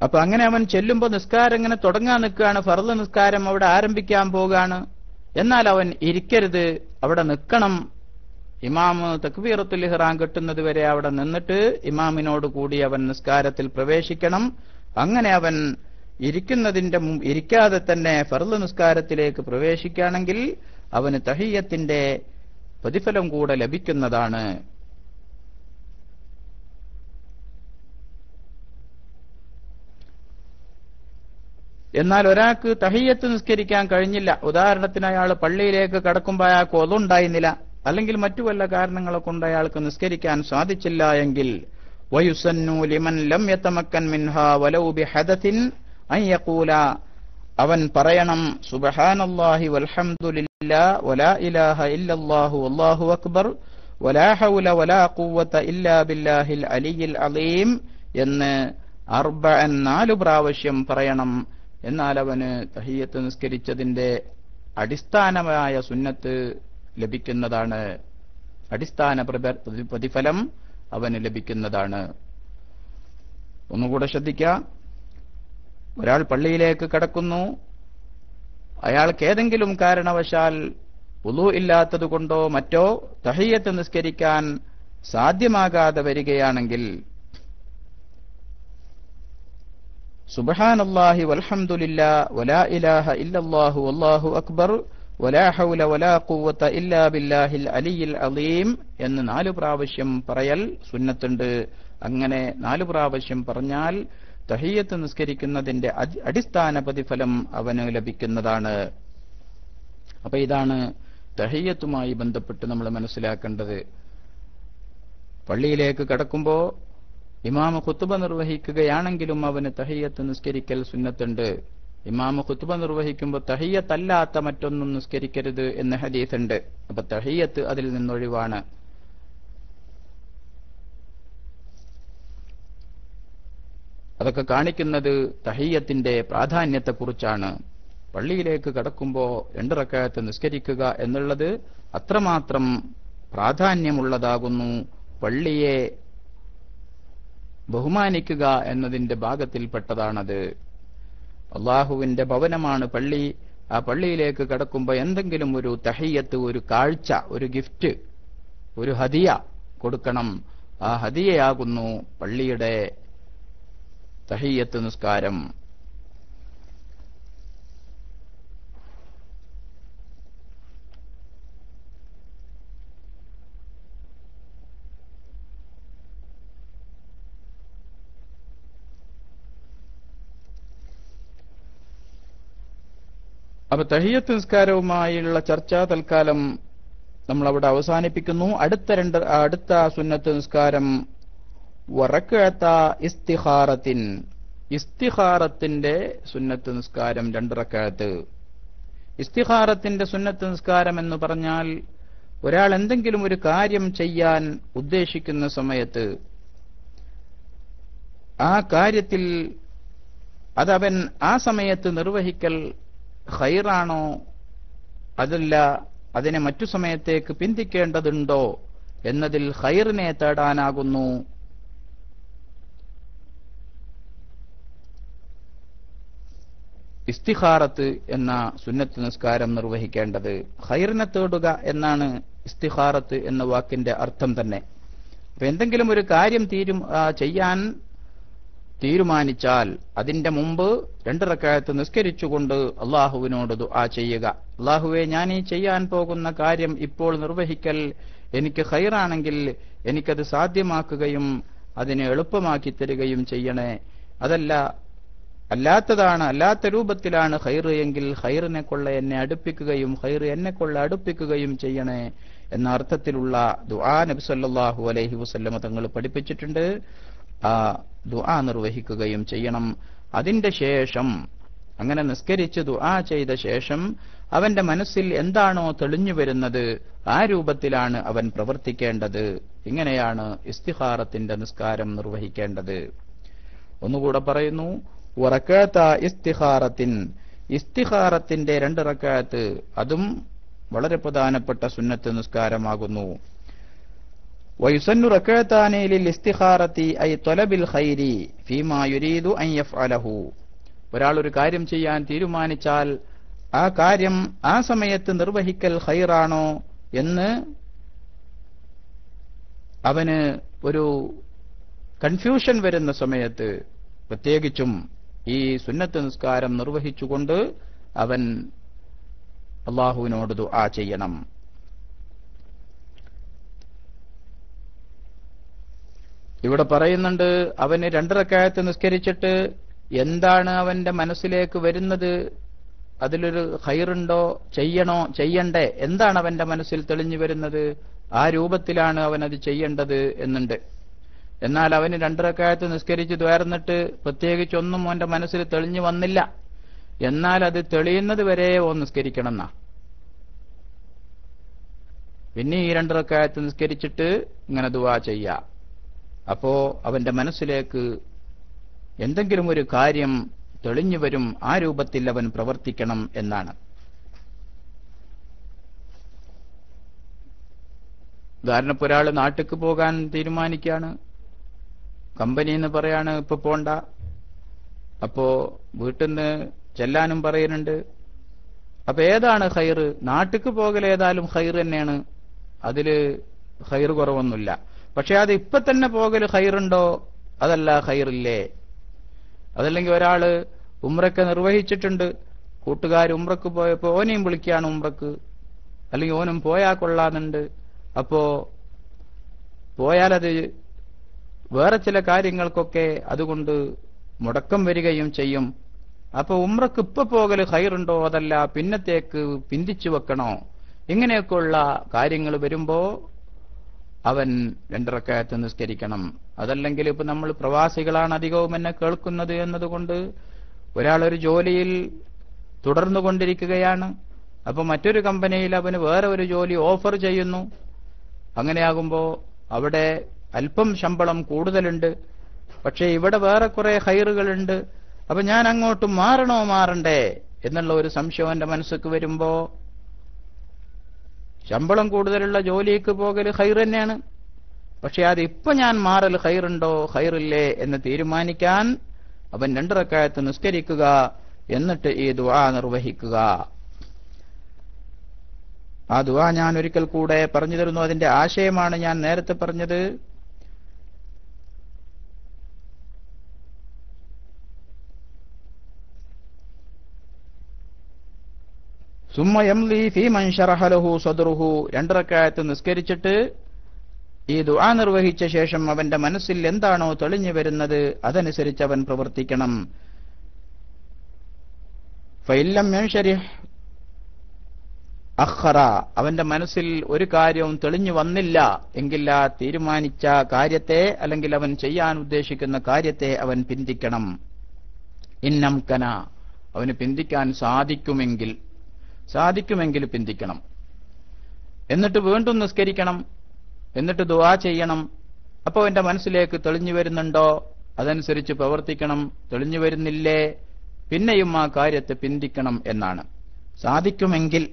അപ്പൊ അങ്ങനെ അവൻ ചെല്ലുമ്പോ നിസ്കാരം ഇങ്ങനെ തുടങ്ങാൻ നിൽക്കുകയാണ്, ഫർള് നിസ്കാരം അവിടെ ആരംഭിക്കാൻ പോവുകയാണ്. എന്നാൽ അവൻ ഇരിക്കരുത്, അവിടെ നിൽക്കണം. ഇമാമ് തക്ബീറത്തുൽ ഇഹ്റാം കെട്ടുന്നത് വരെ അവിടെ നിന്നിട്ട് ഇമാമിനോട് കൂടി അവൻ നിസ്കാരത്തിൽ പ്രവേശിക്കണം. അങ്ങനെ അവൻ ഇരിക്കാതെ തന്നെ ഫർള് നിസ്കാരത്തിലേക്ക് പ്രവേശിക്കുകയാണെങ്കിൽ അവന് തഹിയ്യത്തിന്റെ പ്രതിഫലം കൂടെ ലഭിക്കുന്നതാണ്. എന്നാൽ ഒരാൾക്ക് തഹിയ്യത്ത് നിസ്കരിക്കാൻ കഴിഞ്ഞില്ല, ഉദാഹരണത്തിന് അയാൾ പള്ളിയിലേക്ക് കടക്കുമ്പോൾ അയാൾക്ക് ഒതുണ്ടായിരുന്നില്ല, അല്ലെങ്കിൽ മറ്റു വല്ല കാരണങ്ങളെ കൊണ്ട് അയാൾക്ക് നിസ്കരിക്കാൻ സാധിച്ചില്ല എങ്കിൽ വയുസന്നു ലിമൻ ലം യതമക്കൻ മിൻഹാ വലൗ ബിഹദത്തിൻ അൻ യഖൂല, അവൻ പറയണം സുബ്ഹാനല്ലാഹി വൽഹംദുലില്ലാഹി വലാ ഇലാഹ ഇല്ലല്ലാഹു വല്ലാഹു അക്ബർ വലാ ഹൗല വലാ ഖുവത ഇല്ലാ ബില്ലാഹിൽ അലിയിൽ അലീം എന്ന് 4 പ്രാവശ്യം പറയണം. എന്നാൽ അവന് തഹിയ്യത്ത് നിസ്കരിച്ചതിന്റെ അടിസ്ഥാനമായ സുന്നത്ത് ലഭിക്കുന്നതാണ്, അടിസ്ഥാന പ്രതിഫലം അവന് ലഭിക്കുന്നതാണ്. ഒന്നുകൂടെ ശ്രദ്ധിക്കുക. ഒരാൾ പള്ളിയിലേക്ക് കടക്കുന്നു, അയാൾക്ക് ഏതെങ്കിലും കാരണവശാൽ വുളു ഇല്ലാത്തതുകൊണ്ടോ മറ്റോ തഹിയ്യത്ത് നിസ്കരിക്കാൻ സാധ്യമാകാതെ വരികയാണെങ്കിൽ സുബ്ഹാനല്ലാഹി വൽഹംദുലില്ലാഹി വലാ ഇലാഹ ഇല്ലല്ലാഹു വല്ലാഹു അക്ബർ വലാ ഹൗല വലാ ഖുവത ഇല്ലാ ബില്ലാഹിൽ അലിയിൽ അലീം എന്ന് 4 പ്രാവശ്യം പറയൽ സുന്നത്തുണ്ട്. അങ്ങനെ 4 പ്രാവശ്യം പറഞ്ഞാൽ തഹിയ്യത്ത് നിസ്കരിക്കുന്നതിന്റെ അടിസ്ഥാന പ്രതിഫലം അവന് ലഭിക്കുന്നതാണ്. അപ്പൊ ഇതാണ് തഹിയ്യത്തുമായി ബന്ധപ്പെട്ട് നമ്മൾ മനസ്സിലാക്കേണ്ടത്. പള്ളിയിലേക്ക് കടക്കുമ്പോ ഇമാമ് ഖുതുബ നിർവഹിക്കുകയാണെങ്കിലും അവന് തഹിയ്യത്ത് നിസ്കരിക്കൽ സുന്നത്തുണ്ട്. ഇമാമ് ഖുതുബ നിർവഹിക്കുമ്പോൾ തഹിയ്യത്തല്ലാത്ത മറ്റൊന്നും നിസ്കരിക്കരുത് എന്ന ഹദീസുണ്ട്. അപ്പൊ തഹിയ്യത്ത് അതിൽ നിന്നൊഴിവാണ്. അതൊക്കെ കാണിക്കുന്നത് തഹിയ്യത്തിന്റെ പ്രാധാന്യത്തെക്കുറിച്ചാണ്. പള്ളിയിലേക്ക് കടക്കുമ്പോൾ 2 റക്അത്ത് നിസ്കരിക്കുക എന്നുള്ളത് അത്രമാത്രം പ്രാധാന്യമുള്ളതാകുന്നു. പള്ളിയെ ബഹുമാനിക്കുക എന്നതിന്റെ ഭാഗത്തിൽപ്പെട്ടതാണത്. അള്ളാഹുവിന്റെ ഭവനമാണ് പള്ളി. ആ പള്ളിയിലേക്ക് കടക്കുമ്പോൾ എന്തെങ്കിലും ഒരു തഹിയ്യത്ത്, ഒരു കാഴ്ച, ഒരു ഗിഫ്റ്റ്, ഒരു ഹദിയ കൊടുക്കണം. ആ ഹദിയയാകുന്നു പള്ളിയുടെ തഹിയ്യത്ത് നിസ്കാരം. അപ്പൊ തഹിയ്യത്ത് നിസ്കാരവുമായുള്ള ചർച്ച തൽക്കാലം നമ്മൾ അവിടെ അവസാനിപ്പിക്കുന്നു. അടുത്ത സുന്നത്ത് നിസ്കാരം വറക്അത്ത ഇസ്തിഖാറത്തിൻ, ഇസ്തിഖാറത്തിന്റെ സുന്നത്ത് നിസ്കാരം 2 റക്അത്ത്. ഇസ്തിഖാറത്തിന്റെ സുന്നത്ത് നിസ്കാരം എന്ന് പറഞ്ഞാൽ ഒരാൾ എന്തെങ്കിലും ഒരു കാര്യം ചെയ്യാൻ ഉദ്ദേശിക്കുന്ന സമയത്ത് ആ കാര്യത്തിൽ അതവൻ ആ സമയത്ത് നിർവഹിക്കൽ ഖൈറാണോ അതല്ല അതിനെ മറ്റു സമയത്തേക്ക് പിന്തിക്കേണ്ടതുണ്ടോ എന്നതിൽ ഖൈറിനെ തേടാനാകുന്നു ഇസ്തിഖാറത്ത് എന്ന സുന്നത്ത് നിസ്കാരം നിർവഹിക്കേണ്ടത്. ഖൈറിനെ തേടുക എന്നാണ് ഇസ്തിഖാറത്ത് എന്ന വാക്കിന്റെ അർത്ഥം തന്നെ. അപ്പൊ എന്തെങ്കിലും ഒരു കാര്യം ചെയ്യാൻ തീരുമാനിച്ചാൽ അതിന്റെ മുമ്പ് 2 റക്അത്ത് നിസ്കരിച്ചുകൊണ്ട് അള്ളാഹുവിനോട് ദുആ ചെയ്യുക. അള്ളാഹുവേ, ഞാൻ ഈ ചെയ്യാൻ പോകുന്ന കാര്യം ഇപ്പോൾ നിർവഹിക്കൽ എനിക്ക് ഖൈറാണെങ്കിൽ എനിക്കത് സാധ്യമാക്കുകയും അതിനെ എളുപ്പമാക്കി തരികയും ചെയ്യണേ. അതല്ല അല്ലാത്തതാണ്, അല്ലാത്ത രൂപത്തിലാണ് ഖൈർ എങ്കിൽ ഖൈറിനെ കൊള്ള എന്നെ അടുപ്പിക്കുകയും ഖൈർ എന്നെ കൊള്ള അടുപ്പിക്കുകയും ചെയ്യണേ എന്ന അർത്ഥത്തിലുള്ള ദുആ നബി സല്ലല്ലാഹു അലൈഹി വസല്ലമ തങ്ങൾ പഠിപ്പിച്ചിട്ടുണ്ട്. ആ ദുആ നിർവഹിക്കുകയും ചെയ്യണം. അതിന്റെ ശേഷം അങ്ങനെ നിസ്കരിച്ച് ദുആ ചെയ്ത ശേഷം അവന്റെ മനസ്സിൽ എന്താണോ തെളിഞ്ഞു വരുന്നത് ആ രൂപത്തിലാണ് അവൻ പ്രവർത്തിക്കേണ്ടത്. ഇങ്ങനെയാണ് ഇസ്തിഖാറത്തിന്റെ നിസ്കാരം നിർവഹിക്കേണ്ടത്. ഒന്നുകൂടെ പറയുന്നു, വറകാത ഇസ്തിഖാറത്തിൻ, ഇസ്തിഖാറത്തിന്റെ 2 റക്അത്ത്, അതും വളരെ പ്രധാനപ്പെട്ട സുന്നത്ത് നിസ്കാരമാകുന്നു. വയുസന്നു റക്അതാനി ലിൽ ഇസ്തിഖാറത്തി ഐ ത്വലബിൽ ഖൈരി ഫീമാ യുരീദു അൻ യഫ്അലഹു. ഒരാൾ ഒരു കാര്യം ചെയ്യാൻ തീരുമാനിച്ചാൽ ആ കാര്യം ആ സമയത്ത് നിർവഹിക്കൽ ഖൈറാണോ എന്ന് അവന് ഒരു കൺഫ്യൂഷൻ വരുന്ന സമയത്ത്, പ്രത്യേകിച്ചും ഈ സുന്നത്ത് നിസ്കാരം നിർവഹിച്ചുകൊണ്ട് അവൻ അല്ലാഹുവിനോട് ദുആ ചെയ്യണം. ഇവിടെ പറയുന്നുണ്ട്, അവന് 2 റക്അത്ത് നിസ്കരിച്ചിട്ട് എന്താണ് അവന്റെ മനസ്സിലേക്ക് വരുന്നത്, അതിലൊരു ഖൈറുണ്ടോ, ചെയ്യണോ ചെയ്യണ്ടേ, എന്താണ് അവന്റെ മനസ്സിൽ തെളിഞ്ഞു വരുന്നത്, ആ രൂപത്തിലാണ് അവനത് ചെയ്യേണ്ടത് എന്നുണ്ട്. എന്നാൽ അവന് 2 റക്അത്ത് നിസ്കരിച്ച് ദ്വാരന്നിട്ട് പ്രത്യേകിച്ചൊന്നും അവന്റെ മനസ്സിൽ തെളിഞ്ഞു വന്നില്ല, എന്നാൽ അത് തെളിയുന്നത് വരെ നിസ്കരിക്കണം എന്നാ. പിന്നെ ഈ 2 റക്അത്ത് നിസ്കരിച്ചിട്ട് ഇങ്ങനെ ദുആ ചെയ്യാ. അപ്പോ അവന്റെ മനസ്സിലേക്ക് എന്തെങ്കിലും ഒരു കാര്യം തെളിഞ്ഞു വരും, ആ രൂപത്തിൽ അവൻ പ്രവർത്തിക്കണം എന്നാണ്. ഉദാഹരണത്തിന് ഒരാൾ നാട്ടിക്ക് പോകാൻ തീരുമാനിക്കുകയാണ്, കമ്പനി എന്ന് പറയാണ് ഇപ്പൊ പോണ്ട, അപ്പോ വീട്ടിൽ നിന്ന് ചെല്ലാനും പറയുന്നുണ്ട്. അപ്പൊ ഏതാണ് ഖൈർ? നാട്ടിക്ക് പോകൽ ഏതായാലും ഖൈർ തന്നെയാണ്, അതില് ഖൈർ കുറവൊന്നുമില്ല. പക്ഷെ അത് ഇപ്പൊ തന്നെ പോകൽ ഖൈറുണ്ടോ, അതല്ല ഖൈറില്ലേ. അതല്ലെങ്കിൽ ഒരാള് ഉംറക്ക് നിർവഹിച്ചിട്ടുണ്ട്, കൂട്ടുകാർ ഉംറക്ക് പോയപ്പോ ഓനെയും വിളിക്കുകയാണ് ഉംറക്ക്, അല്ലെങ്കിൽ ഓനും പോയാൽ കൊള്ളാന്നുണ്ട്. അപ്പോ പോയാലത് വേറെ ചില കാര്യങ്ങൾക്കൊക്കെ അതുകൊണ്ട് മുടക്കം വരികയും ചെയ്യും. അപ്പൊ ഉംറക്ക് ഇപ്പൊ പോകൽ ഖൈറുണ്ടോ, അതല്ല പിന്നത്തേക്ക് പിന്തിച്ചു വെക്കണോ, ഇങ്ങനെയൊക്കെയുള്ള കാര്യങ്ങൾ വരുമ്പോ അവൻ 2 റക്അത്ത് നിസ്കരിക്കണം. അതല്ലെങ്കിൽ ഇപ്പൊ നമ്മൾ പ്രവാസികളാണ് അധികവും എന്നെ കേൾക്കുന്നത് എന്നതുകൊണ്ട് ഒരാളൊരു ജോലിയിൽ തുടർന്നുകൊണ്ടിരിക്കുകയാണ്, അപ്പൊ മറ്റൊരു കമ്പനിയിൽ അവന് വേറെ ഒരു ജോലി ഓഫർ ചെയ്യുന്നു. അങ്ങനെയാകുമ്പോ അവിടെ അല്പം ശമ്പളം കൂടുതലുണ്ട്, പക്ഷെ ഇവിടെ വേറെ കുറെ ഖൈറുകളുണ്ട്. അപ്പൊ ഞാൻ അങ്ങോട്ട് മാറണോ മാറണ്ടേ എന്നുള്ള ഒരു സംശയം എന്റെ മനസ്സിക്ക് വരുമ്പോ ശമ്പളം കൂടുതലുള്ള ജോലിക്ക് പോകൽ ഖൈർ തന്നെയാണ്, പക്ഷെ അത് ഇപ്പൊ ഞാൻ മാറൽ ഖൈറുണ്ടോ ഖൈറില്ലേ എന്ന് തീരുമാനിക്കാൻ അവൻ 2 റക്അത്ത് നിസ്കരിക്കുക, എന്നിട്ട് ഈ ദുആ നിർവഹിക്കുക. ആ ദുആ ഞാൻ ഒരിക്കൽ കൂടെ പറഞ്ഞു തരുന്നു. അതിന്റെ ആശയമാണ് ഞാൻ നേരത്തെ പറഞ്ഞത്. സുമ്മ യംലി ഫീ മൻ ശറഹ ലഹു സദ്റുഹു, 2 റക്അത്ത് നിസ്കരിച്ചിട്ട് ഈ ദുആ നിർവഹിച്ച ശേഷം അവന്റെ മനസ്സിൽ എന്താണോ തെളിഞ്ഞു വരുന്നത് അതനുസരിച്ച് അവൻ പ്രവർത്തിക്കണം. ഫഇല്ലം യൻശരിഹ് അഖറ, അവന്റെ മനസ്സിൽ ഒരു കാര്യവും തെളിഞ്ഞു വന്നില്ല എങ്കിൽ ആ തീരുമാനിച്ച കാര്യത്തെ അല്ലെങ്കിൽ അവൻ ചെയ്യാൻ ഉദ്ദേശിക്കുന്ന കാര്യത്തെ അവൻ പിന്തിക്കണം. ഇന്നംകന, അവന് പിന്തിക്കാൻ സാധിക്കുമെങ്കിൽ പിന്തിക്കണം. എന്നിട്ട് വീണ്ടും നിസ്കരിക്കണം, എന്നിട്ട് ദുആ ചെയ്യണം. അപ്പോൾ എന്റെ മനസ്സിലേക്ക് തെളിഞ്ഞു വരുന്നുണ്ടോ അതനുസരിച്ച് പ്രവർത്തിക്കണം. തെളിഞ്ഞു വരുന്നില്ലേ പിന്നെയും ആ കാര്യത്തെ പിന്തിക്കണം എന്നാണ്. സാധിക്കുമെങ്കിൽ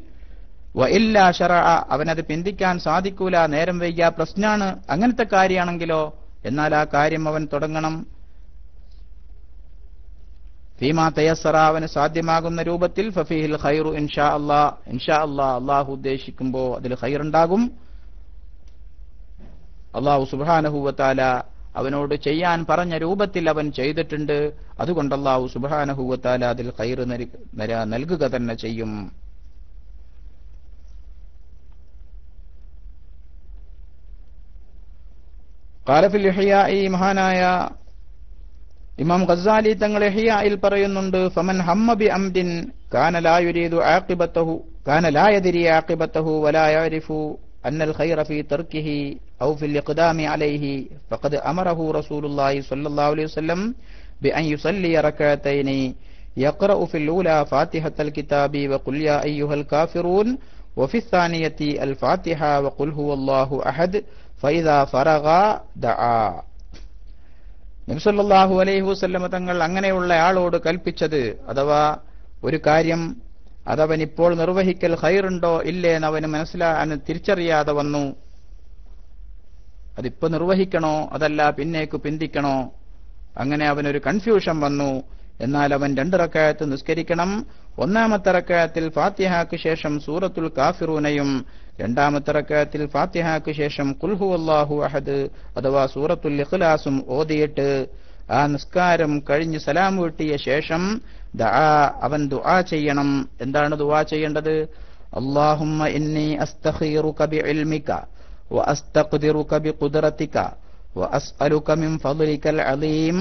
വഇല്ലാ ശറഅ, അവനത് പിന്തിക്കാൻ സാധിക്കൂല, നേരം വൈകിയ പ്രശ്നമാണ്, അങ്ങനത്തെ കാര്യമാണെങ്കിലോ എന്നാൽ ആ കാര്യം അവൻ തുടങ്ങണം. ഫീമാ തയസ്സറ, അവന് സാധ്യമാകുന്ന രൂപത്തിൽ. ഫഫീഹിൽ ഖൈറു ഇൻഷാ അല്ലാഹ്, ഇൻഷാ അല്ലാഹ്, അല്ലാഹു ഉദ്ദേശിക്കുമ്പോ അതിൽ ഖൈറുണ്ടാകും. അല്ലാഹു സുബ്ഹാനഹു വ തആല അവനോട് ചെയ്യാൻ പറഞ്ഞ രൂപത്തിൽ അവൻ ചെയ്തിട്ടുണ്ട്. അതുകൊണ്ട് അല്ലാഹു സുബ്ഹാനഹു വ തആല അതിൽ ഖൈർ നൽകുക തന്നെ ചെയ്യും. ഖാല ഫിൽ ഇഹ്യാഇ, മഹാനായ ഇമാം ഗസാലി തങ്ങൾ ഇഹ്യാഇൽ പറയുന്നുണ്ട്, ഫമൻ ഹമ്മ ബി അംദിൻ കാന ലാ യുരീദു ആഖിബതഹു കാന ലാ യദ്രി ആഖിബതഹു വലാ യഅരിഫു അന്നൽ ഖൈറ ഫീ തർക്കിഹി ഔ ഫിൽ ഇഖ്ദാമി അലൈഹി ഫഖദ് അമറഹു റസൂലുള്ളാഹി സ്വല്ലല്ലാഹു അലൈഹി വസല്ലം ബി അൻ യുസല്ലി റകഅതൈനി യഖറഉ ഫിൽ ഊലാ ഫാത്തിഹത്തുൽ കിതാബി വഖുൽ യാ അയ്യുഹൽ കാഫിറൂൻ വഫി الثانിയതി അൽ ഫാത്തിഹ വഖുൽ ഹുവല്ലാഹു അഹദ് ഫഇദാ ഫറഗ ദആ. നബി സല്ലല്ലാഹു അലൈഹി വസല്ലം തങ്ങൾ അങ്ങനെയുള്ള ആളോട് കൽപ്പിച്ചത്, അഥവാ ഒരു കാര്യം അതവൻ ഇപ്പോൾ നിർവഹിക്കൽ ഖൈറുണ്ടോ ഇല്ലേ എന്ന് അവന് തിരിച്ചറിയാതെ വന്നു, അതിപ്പോ നിർവഹിക്കണോ അതല്ല പിന്നേക്ക് പിന്തിക്കണോ, അങ്ങനെ അവനൊരു കൺഫ്യൂഷൻ വന്നു. എന്നാൽ അവൻ 2 റക്അത്ത് നിസ്കരിക്കണം. ഒന്നാമത്തെ റക്അത്തിൽ ഫാത്തിഹയ്ക്ക് ശേഷം സൂറത്തുൽ കാഫിറൂനയും രണ്ടാമത്തെ റക്അത്തിൽ ഫാത്തിഹയ്ക്ക് ശേഷം ഖുൽ ഹുവല്ലാഹു അഹദ് അഥവാ സൂറത്തുൽ ഇഖ്ലാസും ഓതിയിട്ട് ആ നിസ്കാരം കഴിഞ്ഞ് സലാം വീട്ടിയ ശേഷം അവൻ ദുആ ചെയ്യണം. എന്താണ് ദുആ ചെയ്യേണ്ടത്? അല്ലാഹുമ്മ ഇന്നി അസ്തഖീറുക ബിഇൽമിക വഅസ്തഖ്ദിറുക ബിഖുദ്റതിക വഅസ്അലുക മിൻ ഫദ്ലികൽ അലീം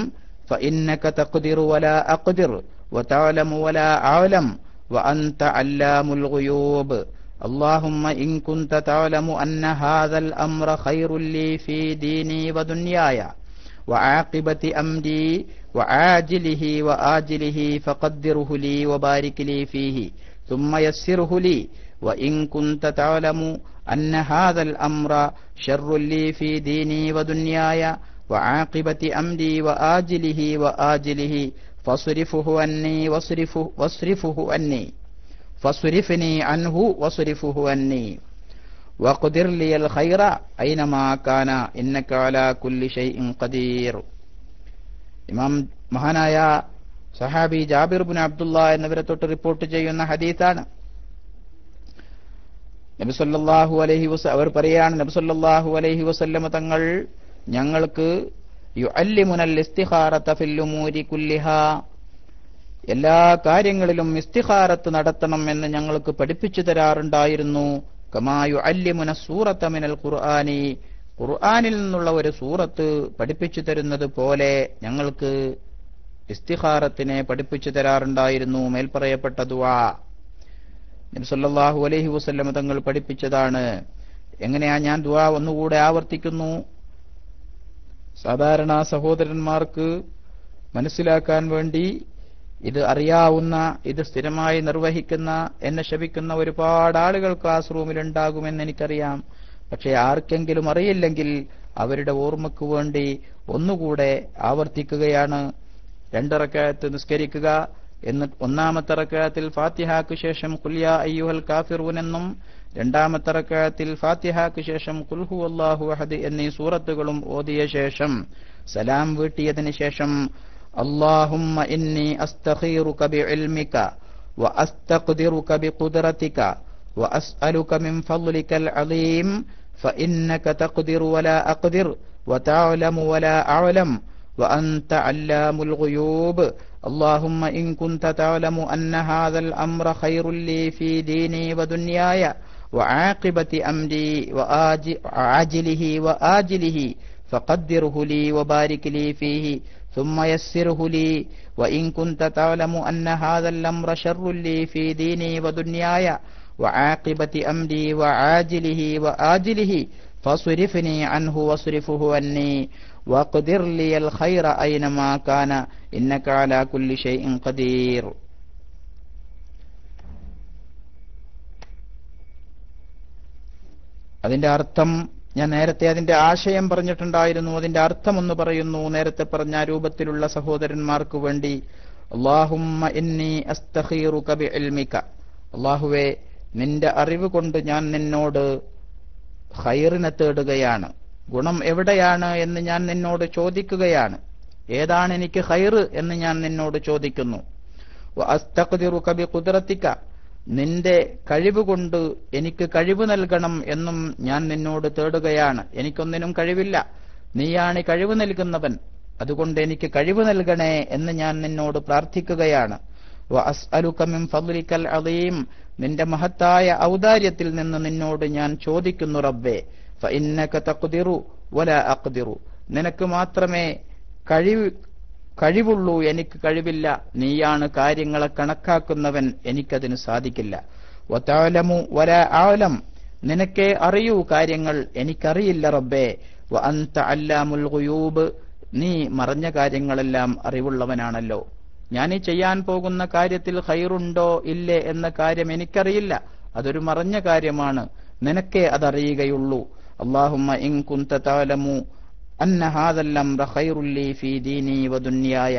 فإنك تقدر ولا أقدر وتعلم ولا أعلم وأنت علام الغيوب اللهم إن كنت تعلم أن هذا الأمر خير لي في ديني ودنياي وعاقبة أمري وعاجله وآجله فقدره لي وبارك لي فيه ثم يسره لي وإن كنت تعلم أن هذا الأمر شر لي في ديني ودنياي وعاقبة أمري وآجله وآجله فاصرفه عني واصرفه عني فاصرفني عنه واصرفه عني وقدر لي الخير أينما كان إنك على كل شيء قدير. ഇമാം മഹാനായ സഹാബി ജാബിർ ഇബ്നു അബ്ദുള്ള എന്നിവരെ തൊട്ട് റിപ്പോർട്ട് ചെയ്യുന്ന ഹദീസാണ്. നബി സല്ലല്ലാഹു അലൈഹി വസല്ലം അവർ പറയാണ്, നബി സല്ലല്ലാഹു അലൈഹി വസല്ലം തങ്ങൾ ഞങ്ങൾക്ക് യുഅല്ലിമുനൽ ഇസ്തിഖാറത ഫിൽ ഉമൂരി കുല്ലിഹാ, എല്ലാ കാര്യങ്ങളിലും ഇസ്തിഖാറത്ത് നടത്തണം എന്ന് ഞങ്ങൾക്ക് പഠിപ്പിച്ചു തരാറുണ്ടായിരുന്നു. കമാ യുഅല്ലിമുന സൂറത മിനൽ ഖുർആനി, ഖുർആനിൽ നിന്നുള്ള ഒരു സൂറത്ത് പഠിപ്പിച്ചു തരുന്നത് പോലെ ഞങ്ങൾക്ക് ഇസ്തിഖാറത്തിനെ പഠിപ്പിച്ചു തരാറുണ്ടായിരുന്നു. മേൽപ്പറയപ്പെട്ട ദുആ നബി സല്ലല്ലാഹു അലൈഹി വസല്ലം തങ്ങൾ പഠിപ്പിച്ചതാണ്. എങ്ങനെയാ? ഞാൻ ദുആ ഒന്നുകൂടെ ആവർത്തിക്കുന്നു. സാധാരണ സഹോദരന്മാർക്ക് മനസ്സിലാക്കാൻ വേണ്ടി, ഇത് അറിയാവുന്ന, ഇത് സ്ഥിരമായി നിർവഹിക്കുന്ന, എന്നെ ശപിക്കുന്ന ഒരുപാട് ആളുകൾ ക്ലാസ് റൂമിൽ ഉണ്ടാകുമെന്ന് എനിക്കറിയാം. പക്ഷെ ആർക്കെങ്കിലും അറിയില്ലെങ്കിൽ അവരുടെ ഓർമ്മയ്ക്ക് വേണ്ടി ഒന്നുകൂടെ ആവർത്തിക്കുകയാണ്. 2 റക്അത്ത് നിസ്കരിക്കുക. എന്നിട്ട് ഒന്നാമത്തെ റക്അത്തിൽ ഫാത്തിഹയ്ക്ക് ശേഷം ഖുൽ യാ അയ്യുഹൽ കാഫിറൂൻ എന്നും രണ്ടാമത്തെ റക്അത്തിൽ ഫാത്തിഹയ്ക്ക് ശേഷം ഖുൽ ഹുവല്ലാഹു അഹദ് എന്നീ സൂറത്തുകളും ഓതിയ ശേഷം സലാം വീട്ടിയതിനു ശേഷം അല്ലാഹുമ്മ ഇന്നി അസ്തഖീറുക ബിഇൽമിക വഅസ്തഖ്ദിറുക ബിഖുദ്റതിക വഅസ്അലുക മിൻ ഫദ്ലികൽ അലീം ഫഇന്നക തഖ്ദിറു വലാ അഖ്ദിർ വതഅലമു വലാ അഅലം وأنت علام الغيوب اللهم إن كنت تعلم أن هذا الأمر خير لي في ديني ودنياي وعاقبة أمري وعاجله وآجله فقدره لي وبارك لي فيه ثم يسره لي وإن كنت تعلم أن هذا الأمر شر لي في ديني ودنياي وعاقبة أمري وعاجله وآجله فاصرفني عنه واصرفه عني وقدر لي الخير أينما كان إنك على كل شيء قدير. അതിന്റെ അർത്ഥം ഞാൻ നേരത്തെ അതിന്റെ ആശയം പറഞ്ഞിട്ടുണ്ടായിരുന്നു. അതിന്റെ അർത്ഥം ഒന്ന് പറയുന്നു. നേരത്തെ പറഞ്ഞ രൂപത്തിലുള്ള സഹോദരന്മാർക്ക് വേണ്ടി, അല്ലാഹുമ്മ ഇന്നി അസ്തഖീറുക ബിഇൽമിക, അല്ലാഹുവേ നിന്റെ അറിവ് കൊണ്ട് ഞാൻ നിന്നോട് ഖൈറിനെ തേടുകയാണ്. ഗുണം എവിടെയാണ് എന്ന് ഞാൻ നിന്നോട് ചോദിക്കുകയാണ്. ഏതാണ് എനിക്ക് ഖൈർ എന്ന് ഞാൻ നിന്നോട് ചോദിക്കുന്നു. വഅസ്തഖ്ദിറുക ബിഖുദ്റതിക, നിന്റെ കഴിവ് കൊണ്ട് എനിക്ക് കഴിവ് നൽകണം എന്നും ഞാൻ നിന്നോട് തേടുകയാണ്. എനിക്കൊന്നിനും കഴിവില്ല, നീയാണ് കഴിവ് നൽകുന്നവൻ, അതുകൊണ്ട് എനിക്ക് കഴിവ് നൽകണേ എന്ന് ഞാൻ നിന്നോട് പ്രാർത്ഥിക്കുകയാണ്. വഅസ്അലുക മിൻ ഫദ്ലികൽ അലീം, നിന്റെ മഹത്തായ ഔദാര്യത്തിൽ നിന്ന് നിന്നോട് ഞാൻ ചോദിക്കുന്നു റബ്ബേ. ഫഇന്നക തഖ്ദിറു വലാ അഖ്ദിറു, നിനക്ക് മാത്രമേ കഴിവുള്ളൂ, എനിക്ക് കഴിവില്ല. നീയാണ് കാര്യങ്ങളെ കണക്കാക്കുന്നവൻ, എനിക്കതിന് സാധിക്കില്ല. വതഅലമു വലാ അഅലം, നിനക്കേ അറിയൂ കാര്യങ്ങൾ, എനിക്കറിയില്ല റബ്ബേ. വഅൻത അല്ലാമുൽ ഗുയൂബ്, നീ മറഞ്ഞ കാര്യങ്ങളെല്ലാം അറിവുള്ളവനാണല്ലോ. ഞാൻ ഈ ചെയ്യാൻ പോകുന്ന കാര്യത്തിൽ ഖൈറുണ്ടോ ഇല്ലേ എന്ന കാര്യം എനിക്കറിയില്ല, അതൊരു മറഞ്ഞ കാര്യമാണ്, നിനക്കേ അതറിയുകയുള്ളൂ. അല്ലാഹുമ്മ ഇൻ കുൻത തഅലമു അന്ന ഹാദൽ അംറ ഖൈറുൽ ലീ ഫീ ദീനി വദുനിയായ,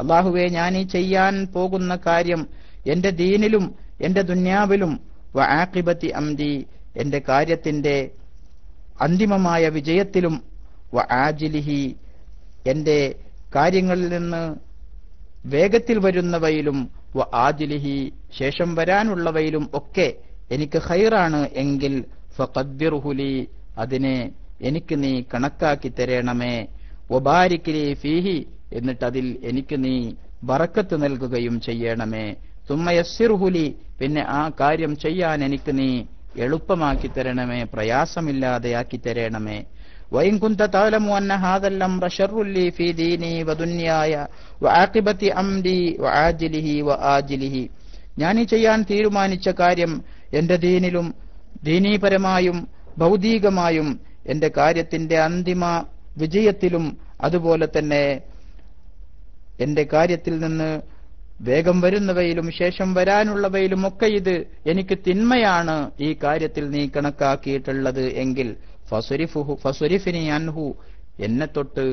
അല്ലാഹുവേ ഞാൻ ഈ ചെയ്യാൻ പോകുന്ന കാര്യം എന്റെ ദീനിലും എന്റെ ദുനിയാവിലും വആഖിബതി അംദി, എന്റെ കാര്യത്തിന്റെ അന്തിമമായ വിജയത്തിലും വആജിലിഹി, എന്റെ കാര്യങ്ങളിൽ നിന്ന് വേഗത്തിൽ വരുന്നവയിലും വആജിലിഹി, ശേഷം വരാനുള്ളവയിലും ഒക്കെ എനിക്ക് ഖൈറാണ് എങ്കിൽ ഫഖദ്ദിർഹു ലീ, അതിനെ എനിക്ക് നീ കണക്കാക്കി തരണമേ. വബാരിക് ലീ ഫീഹി, എന്നിട്ട് അതിൽ എനിക്ക് നീ ബറക്കത്ത് നൽകുകയും ചെയ്യണമേ. തുമ്മ യസ്സിർഹു ലീ, പിന്നെ ആ കാര്യം ചെയ്യാൻ എനിക്ക് നീ എളുപ്പമാക്കി തരണമേ, പ്രയാസമില്ലാതെയാക്കി തരണമേ. വഇൻ കുൻത തഅലമു അന്ന ഹാദൽ അംറ ശർറുൽ ലീ ഫീ ദീനി വദുനിയായ വആഖിബതി അംരി വആജിലിഹി വആജിലിഹി, ഞാൻ ഈ ചെയ്യാൻ തീരുമാനിച്ച കാര്യം എന്റെ ദീനിലും ദീനീപരമായും ഭൗതികമായും എന്റെ കാര്യത്തിന്റെ അന്തിമ വിജയത്തിലും അതുപോലെ തന്നെ എന്റെ കാര്യത്തിൽ നിന്ന് വേഗം വരുന്നവയിലും ശേഷം വരാനുള്ളവയിലും ഒക്കെ ഇത് എനിക്ക് തിന്മയാണ് ഈ കാര്യത്തിൽ നീ കണക്കാക്കിയിട്ടുള്ളത് എങ്കിൽ ഫസുരിഫിനി അൻഹു, എന്നെ തൊട്ട്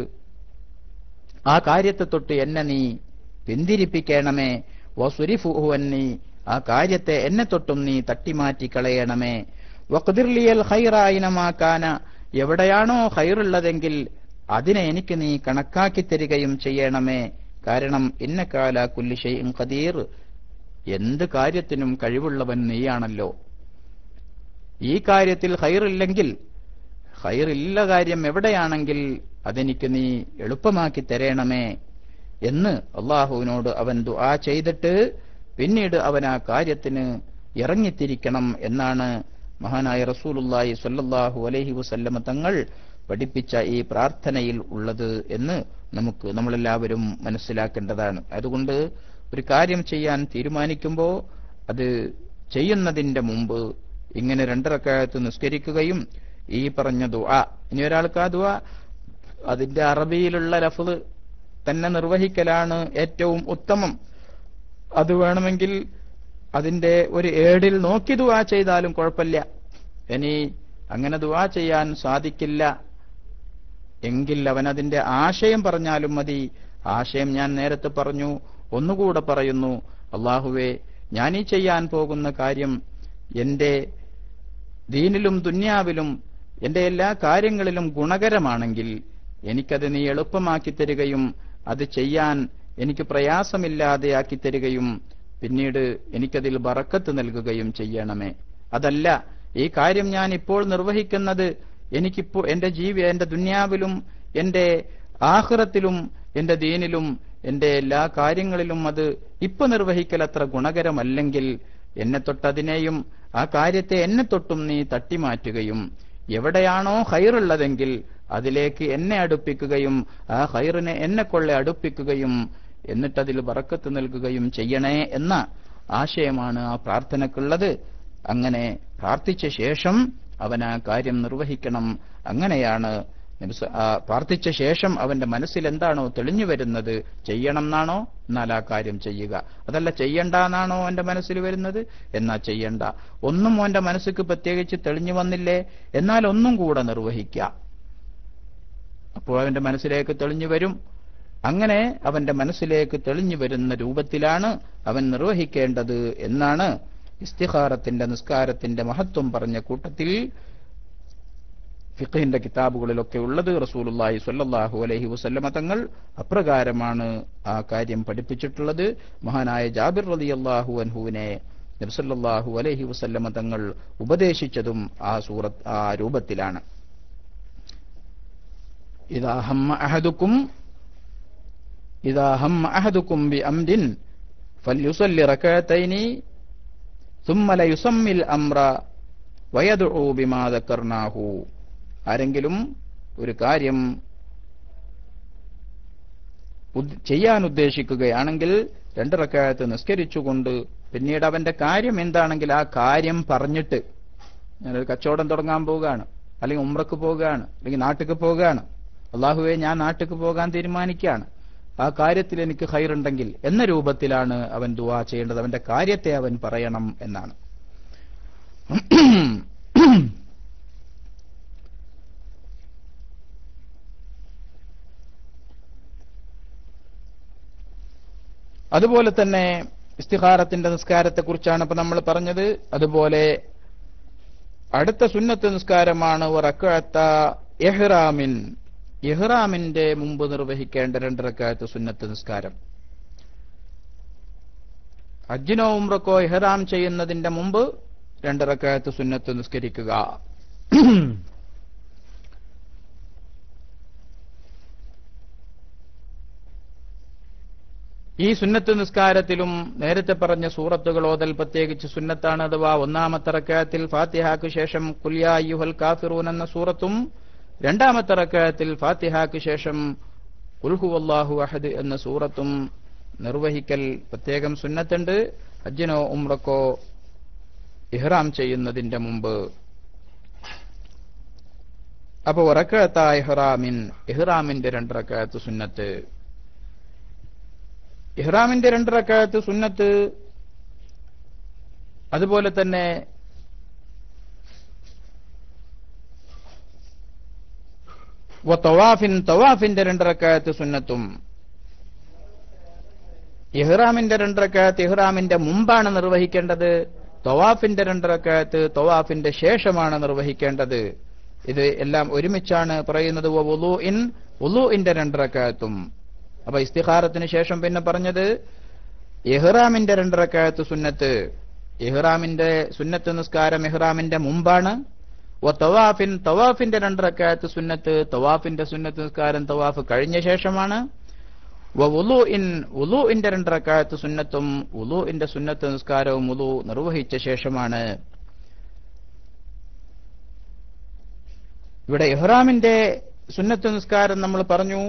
ആ കാര്യത്തെ തൊട്ട് എന്നെ നീ പിന്തിരിപ്പിക്കണമേ. വസുരിഫുഹു അന്നി, ആ കാര്യത്തെ എന്നെ തൊട്ടും നീ തട്ടിമാറ്റി കളയണമേ. വഖ്ദിർ ലിയൽ ഖൈറ ഐനമാ കാന, എവിടെയാണോ ഖൈറുള്ളതെങ്കിൽ അതിനെ എനിക്ക് നീ കണക്കാക്കി തരികയും ചെയ്യണമേ. കാരണം ഇന്നക അലാ കുല്ലി ഷൈഇൻ ഖദീർ, എന്ത് കാര്യത്തിനും കഴിവുള്ളവൻ നീയാണല്ലോ. ഈ കാര്യത്തിൽ ഖൈറില്ലെങ്കിൽ, ഖൈറില്ല കാര്യം എവിടെയാണെങ്കിൽ അതെനിക്ക് നീ എളുപ്പമാക്കി തരണമേ എന്ന് അള്ളാഹുവിനോട് അവൻ ദുആ ചെയ്തിട്ട് പിന്നീട് അവൻ ആ കാര്യത്തിന് ഇറങ്ങിത്തിരിക്കണം എന്നാണ് മഹാനായ റസൂലുള്ളാഹി സ്വല്ലല്ലാഹു അലൈഹി വസല്ലമ തങ്ങൾ പഠിപ്പിച്ച ഈ പ്രാർത്ഥനയിൽ ഉള്ളത് എന്ന് നമ്മളെല്ലാവരും മനസ്സിലാക്കേണ്ടതാണ്. അതുകൊണ്ട് ഒരു കാര്യം ചെയ്യാൻ തീരുമാനിക്കുമ്പോൾ അത് ചെയ്യുന്നതിന്റെ മുമ്പ് ഇങ്ങനെ 2 റക്അത്ത് നിസ്കരിക്കുകയും ഈ പറഞ്ഞ ദുആ, ഇനി ഒരാൾക്ക് ആ ദുആ അതിന്റെ അറബിയിലുള്ള ലഫ്ള് തന്നെ നിർവഹിക്കലാണ് ഏറ്റവും ഉത്തമം. അത് വേണമെങ്കിൽ അതിന്റെ ഒരു ഏടിൽ നോക്കി ദുആ ചെയ്താലും കുഴപ്പമില്ല. ഇനി അങ്ങനെ ദുആ ചെയ്യാൻ സാധിക്കില്ല എങ്കിൽ അവൻ അതിന്റെ ആശയം പറഞ്ഞാലും മതി. ആശയം ഞാൻ നേരത്തെ പറഞ്ഞു, ഒന്നുകൂടെ പറയുന്നു. അല്ലാഹുവേ, ഞാൻ ഈ ചെയ്യാൻ പോകുന്ന കാര്യം എന്റെ ദീനിലും ദുനിയാവിലും എന്റെ എല്ലാ കാര്യങ്ങളിലും ഗുണകരമാണെങ്കിൽ എനിക്കത് നീ എളുപ്പമാക്കി തരികയും അത് ചെയ്യാൻ എനിക്ക് പ്രയാസമില്ലാതെയാക്കി തരികയും പിന്നീട് എനിക്കതിൽ ബറക്കത്ത് നൽകുകയും ചെയ്യണമേ. അതല്ല, ഈ കാര്യം ഞാൻ ഇപ്പോൾ നിർവഹിക്കുന്നത് എനിക്കിപ്പോ എന്റെ ദുനിയാവിലും എന്റെ ആഖിറത്തിലും എന്റെ ദീനിലും എന്റെ എല്ലാ കാര്യങ്ങളിലും അത് ഇപ്പൊ നിർവഹിക്കൽ അത്ര ഗുണകരമല്ലെങ്കിൽ എന്നെ തൊട്ടതിനെയും ആ കാര്യത്തെ എന്നെ തൊട്ടും നീ തട്ടിമാറ്റുകയും എവിടെയാണോ ഖൈറുള്ളതെങ്കിൽ അതിലേക്ക് എന്നെ അടുപ്പിക്കുകയും ആ ഖൈറിനെ എന്നെ കൊള്ളെ അടുപ്പിക്കുകയും എന്നിട്ടതിൽ ബറക്കത്ത് നൽകുകയും ചെയ്യണേ എന്ന ആശയമാണ് ആ പ്രാർത്ഥനക്കുള്ളത്. അങ്ങനെ പ്രാർത്ഥിച്ച ശേഷം അവൻ ആ കാര്യം നിർവഹിക്കണം. അങ്ങനെയാണ് പ്രാർത്ഥിച്ച ശേഷം അവന്റെ മനസ്സിൽ എന്താണോ തെളിഞ്ഞു വരുന്നത്, ചെയ്യണം എന്നാണോ, എന്നാൽ ആ കാര്യം ചെയ്യുക. അതല്ല ചെയ്യണ്ട എന്നാണോ അവന്റെ മനസ്സിൽ വരുന്നത്, എന്നാ ചെയ്യണ്ട. ഒന്നും അവന്റെ മനസ്സിക്ക് പ്രത്യേകിച്ച് തെളിഞ്ഞു വന്നില്ലേ, എന്നാൽ ഒന്നും കൂടെ നിർവഹിക്കുക. അപ്പോൾ അവന്റെ മനസ്സിലേക്ക് തെളിഞ്ഞു വരും. അങ്ങനെ അവന്റെ മനസ്സിലേക്ക് തെളിഞ്ഞു വരുന്ന രൂപത്തിലാണ് അവൻ നിർവഹിക്കേണ്ടത് എന്നാണ് ഇസ്തിഖാറത്തിന്റെ നിസ്കാരത്തിന്റെ മഹത്വം പറഞ്ഞ കൂട്ടത്തിൽ ഫിഖഹിന്റെ കിതാബുകളിലൊക്കെ ഉള്ളത്. റസൂലുള്ളാഹി സ്വല്ലല്ലാഹു അലൈഹി വസല്ലമ തങ്ങൾ അപ്രകാരമാണ് ആ കാര്യം പഠിപ്പിച്ചിട്ടുള്ളത്. മഹാനായ ജാബിർ റളിയല്ലാഹു അൻഹുവിനെ നബി സല്ലല്ലാഹു അലൈഹി വസല്ലമ തങ്ങൾ ഉപദേശിച്ചതും ആ രൂപത്തിലാണ്. ഇദാ ഹമ്മ അഹദുക്കും ബിഅംദിൻ ഫൽയുസല്ലി റകഅതൈനി ثم ليسمي الامر ويدعو بما ذكرناه. ആരെങ്കിലും ഒരു കാര്യം ചെയ്യാൻ ഉദ്ദേശിക്കുകയാണെങ്കിൽ 2 റക്അത്ത് നിസ്കരിച്ചുകൊണ്ട് പിന്നീട് അവന്റെ കാര്യം എന്താണെങ്കിൽ ആ കാര്യം പറഞ്ഞിട്ട്, ഞാനൊരു കച്ചവടം തുടങ്ങാൻ പോവുകയാണ്, അല്ലെങ്കിൽ ഉംറക്ക് പോവുകയാണ്, അല്ലെങ്കിൽ നാട്ടിക്ക് പോവുകയാണ്, അള്ളാഹുവെ ഞാൻ നാട്ടിക്ക് പോകാൻ തീരുമാനിക്കുകയാണ്, ആ കാര്യത്തിൽ എനിക്ക് ഖൈറുണ്ടെങ്കിൽ എന്ന രൂപത്തിലാണ് അവൻ ദുആ ചെയ്യേണ്ടത്. അവന്റെ കാര്യത്തെ അവൻ പറയണം എന്നാണ്. അതുപോലെ തന്നെ ഇസ്തിഖാറത്തിന്റെ നിസ്കാരത്തെക്കുറിച്ചാണ് ഇപ്പൊ നമ്മൾ പറഞ്ഞത്. അതുപോലെ അടുത്ത സുന്നത്ത് നിസ്കാരമാണ് റക്അത്ത ഇഹ്റാമിൻ, ഇഹ്റാമിന്റെ മുമ്പ് നിർവഹിക്കേണ്ട 2 റക്അത്ത് സുന്നത്ത് നിസ്കാരം. ഹജ്ജിനോ ഉംറക്കോ ഇഹ്റാം ചെയ്യുന്നതിന്റെ മുമ്പ് 2 റക്അത്ത് സുന്നത്ത് നിസ്കരിക്കുക. ഈ സുന്നത്ത് നിസ്കാരത്തിലും നേരത്തെ പറഞ്ഞ സൂറത്തുകൾ ഓതൽ പ്രത്യേകിച്ച് സുന്നത്താണ്. അഥവാ 1-ാമത്തെ റക്അത്തിൽ ഫാത്തിഹയ്ക്ക് ശേഷം ഖുൽ യാ അയ്യുഹൽ കാഫിറൂൻ എന്ന സൂറത്തും 2-ാമത്തെ റക്അത്തിൽ ഫാത്തിഹയ്ക്ക് ശേഷം ഖുൽ ഹുവല്ലാഹു അഹദ് എന്ന സൂറത്തും നിർവഹിക്കൽ പ്രത്യേകം സുന്നത്തുണ്ട് ഹജ്ജിനോ ഉംറക്കോ ഇഹ്റാം ചെയ്യുന്നതിന്റെ മുമ്പ്. അപ്പോ റക്അത്ത ഇഹ്റാമിൻ, ഇഹ്റാമിന്റെ 2 റക്അത്ത് സുന്നത്ത്. ഇഹ്റാമിന്റെ 2 റക്അത്ത് സുന്നത്ത്. അതുപോലെ തന്നെ തവാഫിന്റെ 2 റക്അത്ത് സുന്നത്തും. ഇഹ്റാമിന്റെ 2 റക്അത്ത് ഇഹ്റാമിന്റെ മുമ്പാണ് നിർവഹിക്കേണ്ടത്. തവാഫിന്റെ 2 റക്അത്ത് തവാഫിന്റെ ശേഷമാണ് നിർവഹിക്കേണ്ടത്. ഇത് എല്ലാം ഒരുമിച്ചാണ് പറയുന്നത്. വുളൂഇന്റെ 2 റക്അത്തും. അപ്പൊ ഇസ്തിഖാറത്തിന് ശേഷം പിന്നെ പറഞ്ഞത് ഇഹ്റാമിന്റെ 2 റക്അത്ത് സുന്നത്ത്. ഇഹ്റാമിന്റെ സുന്നത്ത് നിസ്കാരം ഇഹ്റാമിന്റെ മുമ്പാണ്. തവാഫിന്റെ 2 റക്അത്ത് സുന്നത്ത്, തവാഫിന്റെ സുന്നത്ത് നിസ്കാരം തവാഫ് കഴിഞ്ഞ ശേഷമാണ്. വുളൂഇന്റെ 2 റക്അത്ത് സുന്നത്തും വുളൂഇന്റെ സുന്നത്ത് നിസ്കാരവും വുളൂ നിർവഹിച്ച ശേഷമാണ്. ഇവിടെ ഇഹ്റാമിന്റെ സുന്നത്ത് നിസ്കാരം നമ്മൾ പറഞ്ഞു.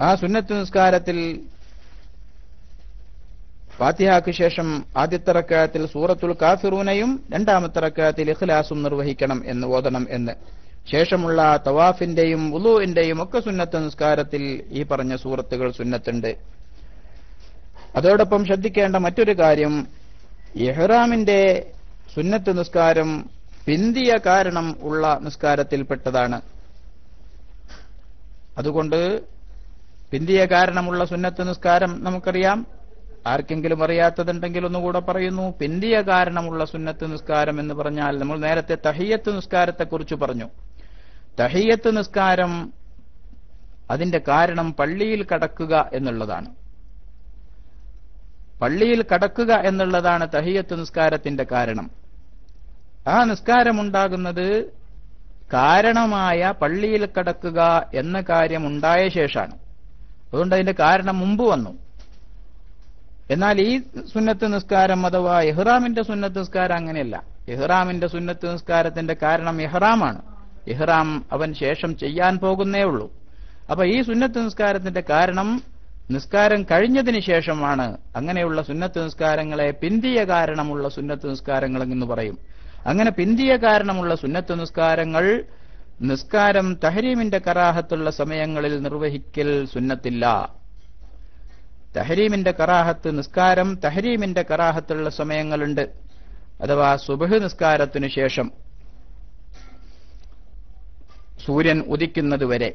ആ സുന്നത്ത് നിസ്കാരത്തിൽ ഫാത്തിഹയ്ക്ക് ശേഷം ആദ്യത്തെ റക്അത്തിൽ സൂറത്തുൽ കാഫിറൂനയും 2-ാമത്തെ റക്അത്തിൽ ഇഖ്ലാസും നിർവഹിക്കണം എന്ന് ഓതണം എന്ന്. ശേഷമുള്ള തവാഫിന്റെയും വുളൂഇന്റെയും ഒക്കെ സുന്നത്ത് നിസ്കാരത്തിൽ ഈ പറഞ്ഞ സൂറത്തുകൾ സുന്നത്തുണ്ട്. അതോടൊപ്പം ശ്രദ്ധിക്കേണ്ട മറ്റൊരു കാര്യം, ഇഹ്റാമിന്റെ സുന്നത്ത് നിസ്കാരം പിന്തിയ കാരണം ഉള്ള നിസ്കാരത്തിൽപ്പെട്ടതാണ്. അതുകൊണ്ട് പിന്തിയ കാരണമുള്ള സുന്നത്ത് നിസ്കാരം നമുക്കറിയാം. ആർക്കെങ്കിലും അറിയാത്തതുണ്ടെങ്കിൽ ഒന്നുകൂടെ പറയുന്നു. പിന്തിയ കാരണമുള്ള സുന്നത്ത് നിസ്കാരം എന്ന് പറഞ്ഞാൽ നമ്മൾ നേരത്തെ തഹിയ്യത്ത് നിസ്കാരത്തെക്കുറിച്ച് പറഞ്ഞു. തഹിയ്യത്ത് നിസ്കാരം അതിന്റെ കാരണം പള്ളിയിൽ കടക്കുക എന്നുള്ളതാണ്. പള്ളിയിൽ കടക്കുക എന്നുള്ളതാണ് തഹിയ്യത്ത് നിസ്കാരത്തിന്റെ കാരണം. ആ നിസ്കാരമുണ്ടാകുന്നത് കാരണമായ പള്ളിയിൽ കടക്കുക എന്ന കാര്യം ഉണ്ടായ ശേഷമാണ്. അതുകൊണ്ട് അതിന്റെ കാരണം മുമ്പ് വന്നു. എന്നാൽ ഈ സുന്നത്ത് നിസ്കാരം അഥവാ ഇഹ്റാമിന്റെ സുന്നത്ത് നിസ്കാരം അങ്ങനെയല്ല. ഇഹ്റാമിന്റെ സുന്നത്ത് നിസ്കാരത്തിന്റെ കാരണം ഇഹ്റാമാണ്. ഇഹ്റാം അവൻ ശേഷം ചെയ്യാൻ പോകുന്നേ ഉള്ളൂ. അപ്പൊ ഈ സുന്നത്ത് നിസ്കാരത്തിന്റെ കാരണം നിസ്കാരം കഴിഞ്ഞതിന് ശേഷമാണ്. അങ്ങനെയുള്ള സുന്നത്ത് നിസ്കാരങ്ങളെ പിന്തിയ കാരണമുള്ള സുന്നത്ത് നിസ്കാരങ്ങൾ എന്ന് പറയും. അങ്ങനെ പിന്തിയ കാരണമുള്ള സുന്നത്ത് നിസ്കാരങ്ങൾ നിസ്കാരം തഹരീമിന്റെ കറാഹത്തുള്ള സമയങ്ങളിൽ നിർവഹിക്കൽ സുന്നത്തില്ല. തഹരീമിന്റെ കറാഹത്ത് നിസ്കാരം തഹരീമിന്റെ കറാഹത്തുള്ള സമയങ്ങളുണ്ട്. അഥവാ സുബ്ഹ് നിസ്കാരത്തിനു ശേഷം സൂര്യൻ ഉദിക്കുന്നതുവരെ,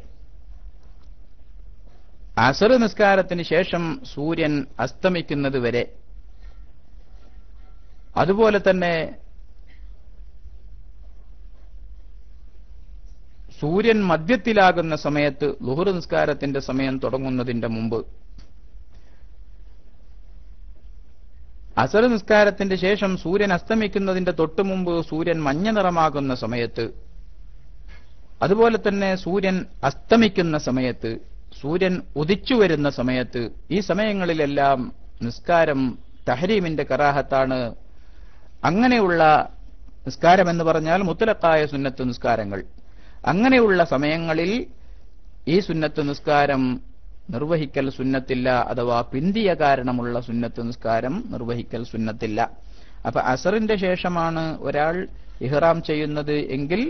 അസർ നിസ്കാരത്തിന് ശേഷം സൂര്യൻ അസ്തമിക്കുന്നതുവരെ, അതുപോലെ തന്നെ സൂര്യൻ മധ്യത്തിലാകുന്ന സമയത്ത് ളുഹ്ർ നിസ്കാരത്തിന്റെ സമയം തുടങ്ങുന്നതിന്റെ മുമ്പ്, അസർ നിസ്കാരത്തിന്റെ ശേഷം സൂര്യൻ അസ്തമിക്കുന്നതിന്റെ തൊട്ടു മുമ്പ് സൂര്യൻ മഞ്ഞ നിറമാകുന്ന സമയത്ത്, അതുപോലെ തന്നെ സൂര്യൻ അസ്തമിക്കുന്ന സമയത്ത്, സൂര്യൻ ഉദിച്ചു വരുന്ന സമയത്ത്, ഈ സമയങ്ങളിലെല്ലാം നിസ്കാരം തഹരീമിന്റെ കറാഹത്താണ്. അങ്ങനെയുള്ള നിസ്കാരം എന്ന് പറഞ്ഞാൽ മുത്തലഖായ സുന്നത്ത് നിസ്കാരങ്ങൾ. അങ്ങനെയുള്ള സമയങ്ങളിൽ ഈ സുന്നത്ത് നിസ്കാരം നിർവഹിക്കൽ സുന്നത്തില്ല, അഥവാ പിന്തിയ കാരണമുള്ള സുന്നത്ത് നിസ്കാരം നിർവഹിക്കൽ സുന്നത്തില്ല. അപ്പൊ അസറിന്റെ ശേഷമാണ് ഒരാൾ ഇഹ്റാം ചെയ്യുന്നത് എങ്കിൽ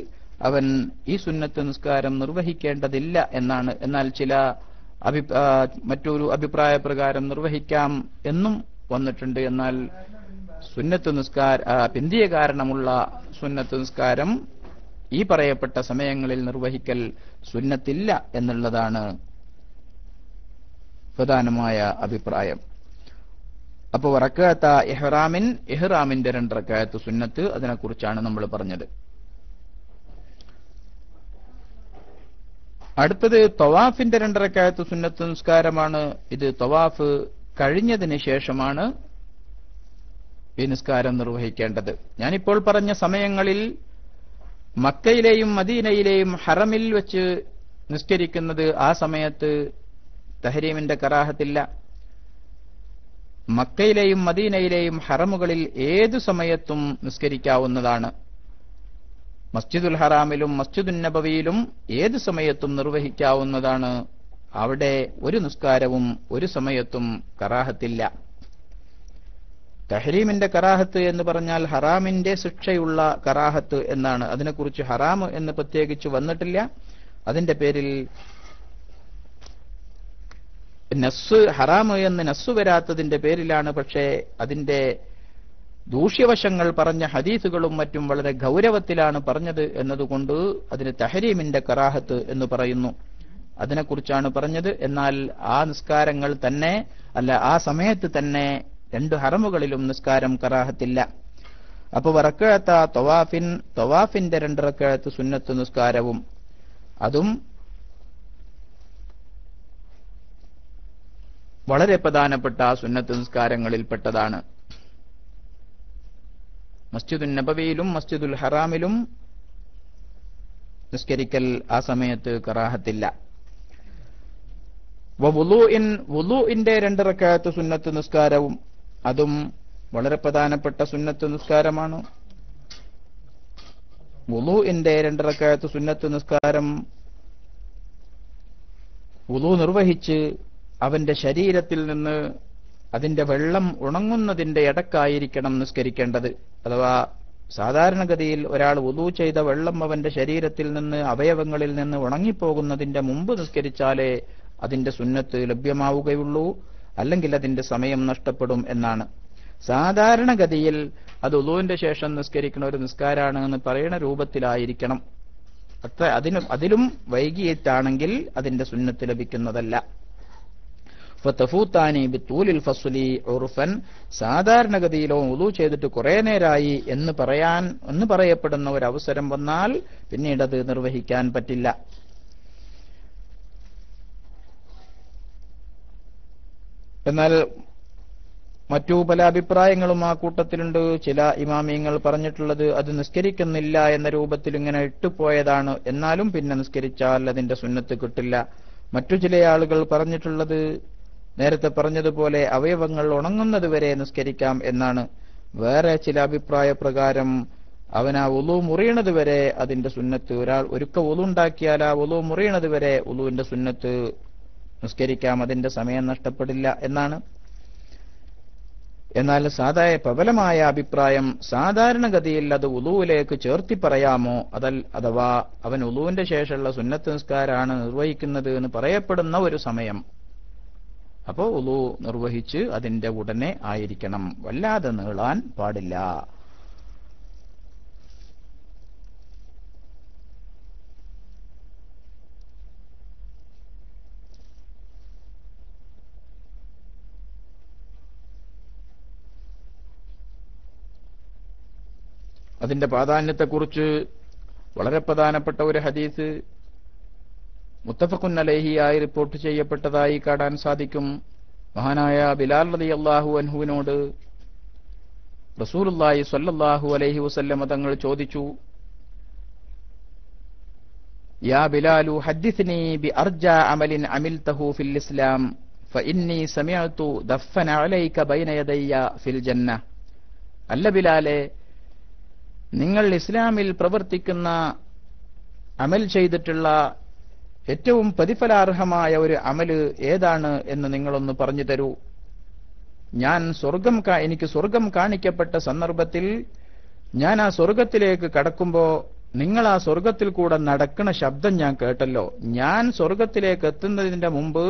അവൻ ഈ സുന്നത്ത് നിസ്കാരം നിർവഹിക്കേണ്ടതില്ല എന്നാണ്. എന്നാൽ ചില മറ്റൊരു അഭിപ്രായ പ്രകാരം നിർവഹിക്കാം എന്നും വന്നിട്ടുണ്ട്. എന്നാൽ സുന്നത്ത് പിന്തിയ കാരണമുള്ള സുന്നത്ത് നിസ്കാരം ഈ പറയപ്പെട്ട സമയങ്ങളിൽ നിർവഹിക്കൽ സുന്നത്തില്ല എന്നുള്ളതാണ് പ്രധാനമായ അഭിപ്രായം. അപ്പോൾ റക്അത്ത ഇഹ്റാമിന്റെ 2 റക്അത്ത് സുന്നത്ത്, അതിനെക്കുറിച്ചാണ് നമ്മൾ പറഞ്ഞത്. അടുത്തത് തവാഫിന്റെ 2 റക്അത്ത് സുന്നത്ത് നിസ്കാരമാണ്. ഇത് തവാഫ് കഴിഞ്ഞതിന് ശേഷമാണ് ഈ നിസ്കാരം നിർവഹിക്കേണ്ടത്. ഞാനിപ്പോൾ പറഞ്ഞ സമയങ്ങളിൽ മക്കയിലെയും മദീനയിലെയും ഹറമിൽ വെച്ച് നിസ്കരിക്കുന്നത് ആ സമയത്ത് തഹരീമിന്റെ കറാഹത്തില്ല. മക്കയിലെയും മദീനയിലെയും ഹറമുകളിൽ ഏതു സമയത്തും നിസ്കരിക്കാവുന്നതാണ്. മസ്ജിദുൽ ഹറാമിലും മസ്ജിദുൻ നബവിയിലും ഏതു സമയത്തും നിർവഹിക്കാവുന്നതാണ്. അവിടെ ഒരു നിസ്കാരവും ഒരു സമയത്തും കറാഹത്തില്ല. തഹരീമിന്റെ കറാഹത്ത് എന്ന് പറഞ്ഞാൽ ഹറാമിന്റെ ശിക്ഷയുള്ള കറാഹത്ത് എന്നാണ്. അതിനെക്കുറിച്ച് ഹറാം എന്ന് പ്രത്യേകിച്ച് വന്നിട്ടില്ല. അതിന്റെ പേരിൽ നസ്സ് ഹറാം എന്ന് നസ്സ് വരാത്തതിന്റെ പേരിലാണ്. പക്ഷേ അതിന്റെ ദൂഷ്യവശങ്ങൾ പറഞ്ഞ ഹദീസുകളും മറ്റും വളരെ ഗൗരവത്തിലാണ് പറഞ്ഞത് എന്നതുകൊണ്ട് അതിന് തഹരീമിന്റെ കറാഹത്ത് എന്ന് പറയുന്നു. അതിനെക്കുറിച്ചാണ് പറഞ്ഞത്. എന്നാൽ ആ നിസ്കാരങ്ങൾ തന്നെ ആ സമയത്ത് തന്നെ 2 ഹറമുകളിലും നിസ്കാരം കറാഹത്തില്ല. അപ്പൊ റക്അത്ത തവാഫിന്റെ 2 റക്അത്ത് സുന്നത്ത് നിസ്കാരവും അതും വളരെ പ്രധാനപ്പെട്ട സുന്നത്ത് നിസ്കാരങ്ങളിൽപ്പെട്ടതാണ്. മസ്ജിദുൻ നബവിയിലും മസ്ജിദുൽ ഹറാമിലും നിസ്കരിക്കൽ ആ സമയത്ത് കറാഹത്തില്ല. വുളൂഇന്റെ 2 റക്അത്ത് സുന്നത്ത് നിസ്കാരവും അതും വളരെ പ്രധാനപ്പെട്ട സുന്നത്ത് നിസ്കാരമാണ്. വുളൂഇന്റെ 2 റക്അത്ത് സുന്നത്ത് നിസ്കാരം വുളൂ നിർവഹിച്ച് അവന്റെ ശരീരത്തിൽ നിന്ന് അതിന്റെ വെള്ളം ഉണങ്ങുന്നതിന്റെ ഇടക്കായിരിക്കണം നിസ്കരിക്കേണ്ടത്. അഥവാ സാധാരണഗതിയിൽ ഒരാൾ വുളൂ ചെയ്ത വെള്ളം അവന്റെ ശരീരത്തിൽ നിന്ന് അവയവങ്ങളിൽ നിന്ന് ഉണങ്ങിപ്പോകുന്നതിന്റെ മുമ്പ് നിസ്കരിച്ചാലേ അതിന്റെ സുന്നത്ത് ലഭ്യമാവുകയുള്ളൂ, അല്ലെങ്കിൽ അതിന്റെ സമയം നഷ്ടപ്പെടും എന്നാണ്. സാധാരണഗതിയിൽ അത് വുളൂവിന്റെ ശേഷം നിസ്കരിക്കുന്ന ഒരു നിസ്കാരാണ് എന്ന് പറയുന്ന രൂപത്തിലായിരിക്കണം. അതിലും വൈകിയിട്ടാണെങ്കിൽ അതിന്റെ സുന്നത്ത് ലഭിക്കുന്നതല്ല. ഫതഫൂതാനി ബിത്തൂലിൽ ഫസ്ലി ഉർഫൻ, സാധാരണഗതിയിലോ വുളൂ ചെയ്തിട്ട് കുറെ നേരായി എന്ന് പറയപ്പെടുന്ന ഒരു അവസരം വന്നാൽ പിന്നീട് അത് നിർവഹിക്കാൻ പറ്റില്ല. എന്നാൽ മറ്റു പല അഭിപ്രായങ്ങളും ആ കൂട്ടത്തിലുണ്ട്. ചില ഇമാമിയങ്ങൾ പറഞ്ഞിട്ടുള്ളത് അത് നിസ്കരിക്കുന്നില്ല എന്ന രൂപത്തിൽ ഇങ്ങനെ ഇട്ടുപോയതാണ്, എന്നാലും പിന്നെ നിസ്കരിച്ചാൽ അതിന്റെ സുന്നത്ത് കിട്ടില്ല. മറ്റു ചില ആളുകൾ പറഞ്ഞിട്ടുള്ളത് നേരത്തെ പറഞ്ഞതുപോലെ അവയവങ്ങൾ ഉണങ്ങുന്നത് വരെ നിസ്കരിക്കാം എന്നാണ്. വേറെ ചില അഭിപ്രായ പ്രകാരം അവൻ ആ വുളൂ മുറിയണത് വരെ അതിന്റെ സുന്നത്ത്, ഒരാൾ ഒരുക്ക വുളൂ ഉണ്ടാക്കിയാൽ ആ വുളൂ മുറിയണത് വരെ വുളൂവിന്റെ സുന്നത്ത് നിസ്കരിക്കാം, അതിന്റെ സമയം നഷ്ടപ്പെടില്ല എന്നാണ്. എന്നാൽ പ്രബലമായ അഭിപ്രായം സാധാരണഗതിയിൽ അത് വുളൂവിലേക്ക് ചേർത്തി പറയാമോ, അഥവാ അവൻ വുളൂവിന്റെ ശേഷമുള്ള സുന്നത്ത് നിസ്കാരാണ് നിർവഹിക്കുന്നത് എന്ന് പറയപ്പെടുന്ന ഒരു സമയം, അപ്പോൾ വുളൂ നിർവഹിച്ച് അതിന്റെ ഉടനെ ആയിരിക്കണം, വല്ലാതെ നീളാൻ പാടില്ല. അതിന്റെ പ്രാധാന്യത്തെക്കുറിച്ച് വളരെ പ്രധാനപ്പെട്ട ഒരു ഹദീസ് മുത്തഫഖുൻ അലൈഹിയായി റിപ്പോർട്ട് ചെയ്യപ്പെട്ടതായി കാണാൻ സാധിക്കും. മഹാനായ ബിലാൽ റളിയല്ലാഹു അൻഹുവിനോട് റസൂലുള്ളാഹി സ്വല്ലല്ലാഹു അലൈഹി വസല്ലം തങ്ങൾ ചോദിച്ചു, യാ ബിലാലു ഹദ്ദിസ്നി ബി അർജാ അമലിൻ അമിൽതഹു ഫിൽ ഇസ്ലാം ഫഇന്നി സമിഅതു ദഫന അലൈക ബൈന യദയ്യ ഫിൽ ജന്ന. അല്ല ബിലാലെ, നിങ്ങൾ ഇസ്ലാമിൽ പ്രവർത്തിക്കുന്ന അമൽ ചെയ്തിട്ടുള്ള ഏറ്റവും പ്രതിഫലാർഹമായ ഒരു അമല് ഏതാണ് എന്ന് നിങ്ങളൊന്ന് പറഞ്ഞു തരൂ. എനിക്ക് സ്വർഗം കാണിക്കപ്പെട്ട സന്ദർഭത്തിൽ ഞാൻ ആ സ്വർഗത്തിലേക്ക് കടക്കുമ്പോ നിങ്ങൾ ആ സ്വർഗത്തിൽ കൂടെ നടക്കുന്ന ശബ്ദം ഞാൻ കേട്ടല്ലോ. ഞാൻ സ്വർഗത്തിലേക്ക് എത്തുന്നതിന്റെ മുമ്പ്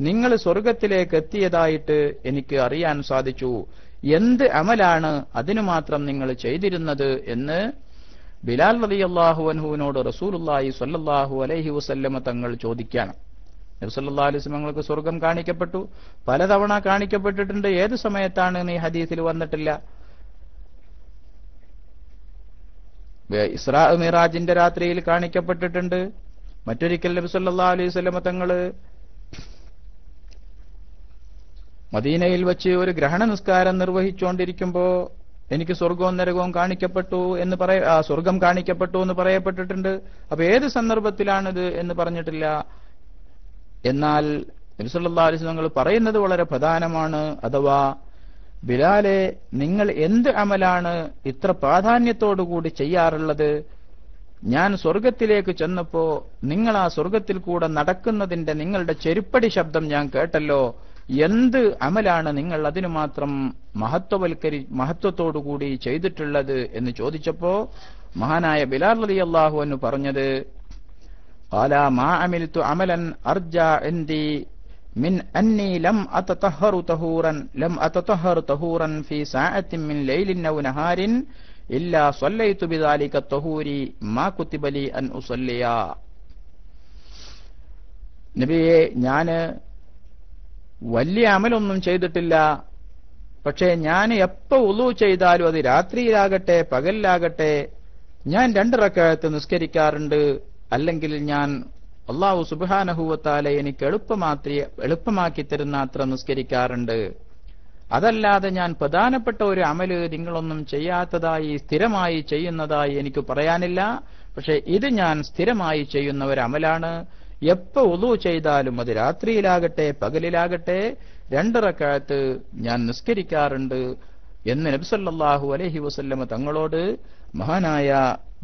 നിങ്ങൾ സ്വർഗത്തിലേക്ക് എത്തിയതായിട്ട് എനിക്ക് അറിയാൻ സാധിച്ചു. എന്ത് അമലാണ് അതിനു മാത്രം നിങ്ങൾ ചെയ്തിരുന്നത് എന്ന് ബിലാൽ റളിയല്ലാഹു അൻഹുവിനോട് റസൂലുള്ളാഹി സ്വല്ലല്ലാഹു അലൈഹി വസല്ലമ തങ്ങൾ ചോദിക്കുകയാണ്. നബി സല്ലല്ലാഹു അലൈഹി വസല്ലം തങ്ങൾക്ക് സ്വർഗം കാണിക്കപ്പെട്ടു, പലതവണ കാണിക്കപ്പെട്ടിട്ടുണ്ട്. ഏത് സമയത്താണ് ഈ ഹദീസിൽ വന്നിട്ടില്ല. ഇസ്രാ മിറാജിന്റെ രാത്രിയിൽ കാണിക്കപ്പെട്ടിട്ടുണ്ട്. മറ്റൊരിക്കൽ നബി സല്ലല്ലാഹു അലൈഹി വസല്ലമ തങ്ങൾ മദീനയിൽ വെച്ച് ഒരു ഗ്രഹണ നിസ്കാരം നിർവഹിച്ചുകൊണ്ടിരിക്കുമ്പോ എനിക്ക് സ്വർഗവും നരകവും കാണിക്കപ്പെട്ടു എന്ന് സ്വർഗം കാണിക്കപ്പെട്ടു എന്ന് പറയപ്പെട്ടിട്ടുണ്ട്. അപ്പൊ ഏത് സന്ദർഭത്തിലാണിത് എന്ന് പറഞ്ഞിട്ടില്ല. എന്നാൽ നബി സല്ലല്ലാഹു അലൈഹി വസല്ലം തങ്ങൾ പറയുന്നത് വളരെ പ്രധാനമാണ്. അഥവാ ബിലാലെ, നിങ്ങൾ എന്ത് അമലാണ് ഇത്ര പ്രാധാന്യത്തോടുകൂടി ചെയ്യാറുള്ളത്? ഞാൻ സ്വർഗത്തിലേക്ക് ചെന്നപ്പോ നിങ്ങൾ ആ സ്വർഗത്തിൽ കൂടെ നടക്കുന്നതിന്റെ നിങ്ങളുടെ ചെരുപ്പടി ശബ്ദം ഞാൻ കേട്ടല്ലോ. എന്ത് അമലാണ് നിങ്ങൾ അതിനു മാത്രം മഹത്വത്തോടുകൂടി ചെയ്തിട്ടുള്ളത് എന്ന് ചോദിച്ചപ്പോ മഹാനായ ബിലാൽ റളിയല്ലാഹു അൻഹു പറഞ്ഞത്, ഖാല മാ അമിൽതു അമലൻ അർജാ ഇൻദി മിൻ അന്നി ലം അതതഹറു തഹൂറൻ ഫീ സഅത്തിൻ മിൻ ലൈലിൻ ഔ നഹാരിൻ ഇല്ലാ സ്വല്ലൈതു ബിദാലിക തഹൂരി മാ കുതിബ ലി അൻ ഉസല്ലിയ. നബിയെ, ഞാന് വലിയ അമലൊന്നും ചെയ്തിട്ടില്ല. പക്ഷേ ഞാൻ എപ്പോ ഉളു ചെയ്താലും അത് രാത്രിയിലാകട്ടെ പകലിലാകട്ടെ ഞാൻ 2 റക്അത്ത് നിസ്കരിക്കാറുണ്ട്. അല്ലെങ്കിൽ ഞാൻ അല്ലാഹു സുബ്ഹാനഹു വ തആല എനിക്ക് എളുപ്പമാക്കി തരുന്ന അത്ര നിസ്കരിക്കാറുണ്ട്. അതല്ലാതെ ഞാൻ പ്രധാനപ്പെട്ട ഒരു അമല് നിങ്ങളൊന്നും ചെയ്യാത്തതായി സ്ഥിരമായി ചെയ്യുന്നതായി എനിക്ക് പറയാനില്ല. പക്ഷെ ഇത് ഞാൻ സ്ഥിരമായി ചെയ്യുന്ന ഒരു അമലാണ്. എപ്പോ ഉളു ചെയ്താലും അത് രാത്രിയിലാകട്ടെ പകലിലാകട്ടെ 2 റക്അത്ത് ഞാൻ നിസ്കരിക്കാറുണ്ട് എന്ന് നബി സല്ലല്ലാഹു അലൈഹി വസല്ലമ തങ്ങളോട് മഹാനായ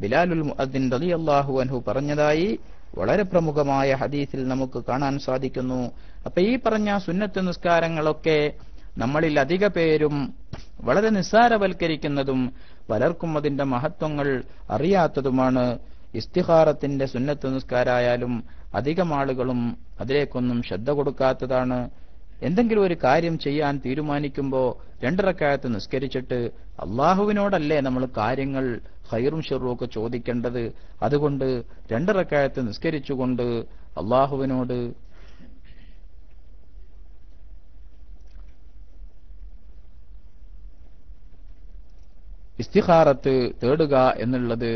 ബിലാലുൽ മുഅദ്ദിൻ റളിയല്ലാഹു അൻഹു പറഞ്ഞതായി വളരെ പ്രമുഖമായ ഹദീസിൽ നമുക്ക് കാണാൻ സാധിക്കുന്നു. അപ്പൊ ഈ പറഞ്ഞ സുന്നത്ത് നിസ്കാരങ്ങളൊക്കെ നമ്മളിൽ അധിക പേരും വളരെ നിസ്സാരവൽക്കരിക്കുന്നതും പലർക്കും അതിന്റെ മഹത്വങ്ങൾ അറിയാത്തതുമാണ്. ഇസ്തിഖാറത്തിന്റെ സുന്നത്ത് നിസ്കാരായാലും അധികം ആളുകളും അതിലേക്കൊന്നും ശ്രദ്ധ കൊടുക്കാത്തതാണ്. എന്തെങ്കിലും ഒരു കാര്യം ചെയ്യാൻ തീരുമാനിക്കുമ്പോ 2 റക്അത്ത് നിസ്കരിച്ചിട്ട് അള്ളാഹുവിനോടല്ലേ നമ്മൾ കാര്യങ്ങൾ ഖൈറും ഷർറും ഒക്കെ ചോദിക്കേണ്ടത്. അതുകൊണ്ട് 2 റക്അത്ത് നിസ്കരിച്ചുകൊണ്ട് അള്ളാഹുവിനോട് ഇസ്തിഖാറത്ത് തേടുക എന്നുള്ളത്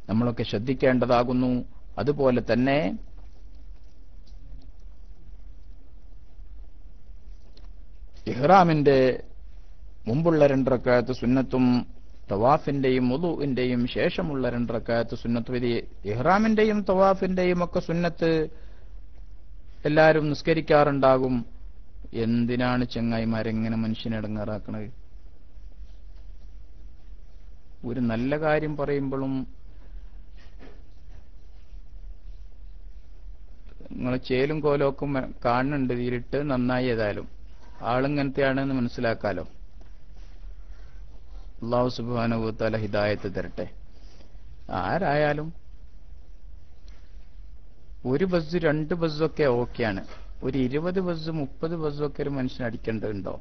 നമ്മളൊക്കെ ശ്രദ്ധിക്കേണ്ടതാകുന്നു. അതുപോലെ തന്നെ ഇഹ്റാമിന്റെ മുമ്പുള്ള 2 റക്അത്ത് സുന്നത്തും തവാഫിന്റെയും വുളൂഇന്റെയും ശേഷമുള്ള 2 റക്അത്ത് സുന്നത്തും, ഇത് ഇഹ്റാമിന്റെയും തവാഫിന്റെയും ഒക്കെ സുന്നത്ത് എല്ലാവരും നിസ്കരിക്കാറുണ്ടാകും. എന്തിനാണ് ചങ്ങായിമാരെങ്ങനെ മനുഷ്യനെ ഇടങ്ങാറാക്കണത്? ഒരു നല്ല കാര്യം പറയുമ്പോഴും നിങ്ങൾ ചേലും കോലമൊക്കെ കാണുന്നുണ്ട്. ഇരുട്ട് നന്നായി ഏതായാലും ആളിങ്ങനത്തെയാണെന്ന് മനസ്സിലാക്കാലോ. അല്ലാഹു സുബ്ഹാനഹു വ തആല ഹിദായത്ത് തരട്ടെ. ആരായാലും 1 ബസ് 2 ബസ്സൊക്കെ ഓക്കെയാണ്. ഒരു 20 ബസ് 30 ബസ്സൊക്കെ ഒരു മനുഷ്യൻ അടിക്കേണ്ടതുണ്ടോ?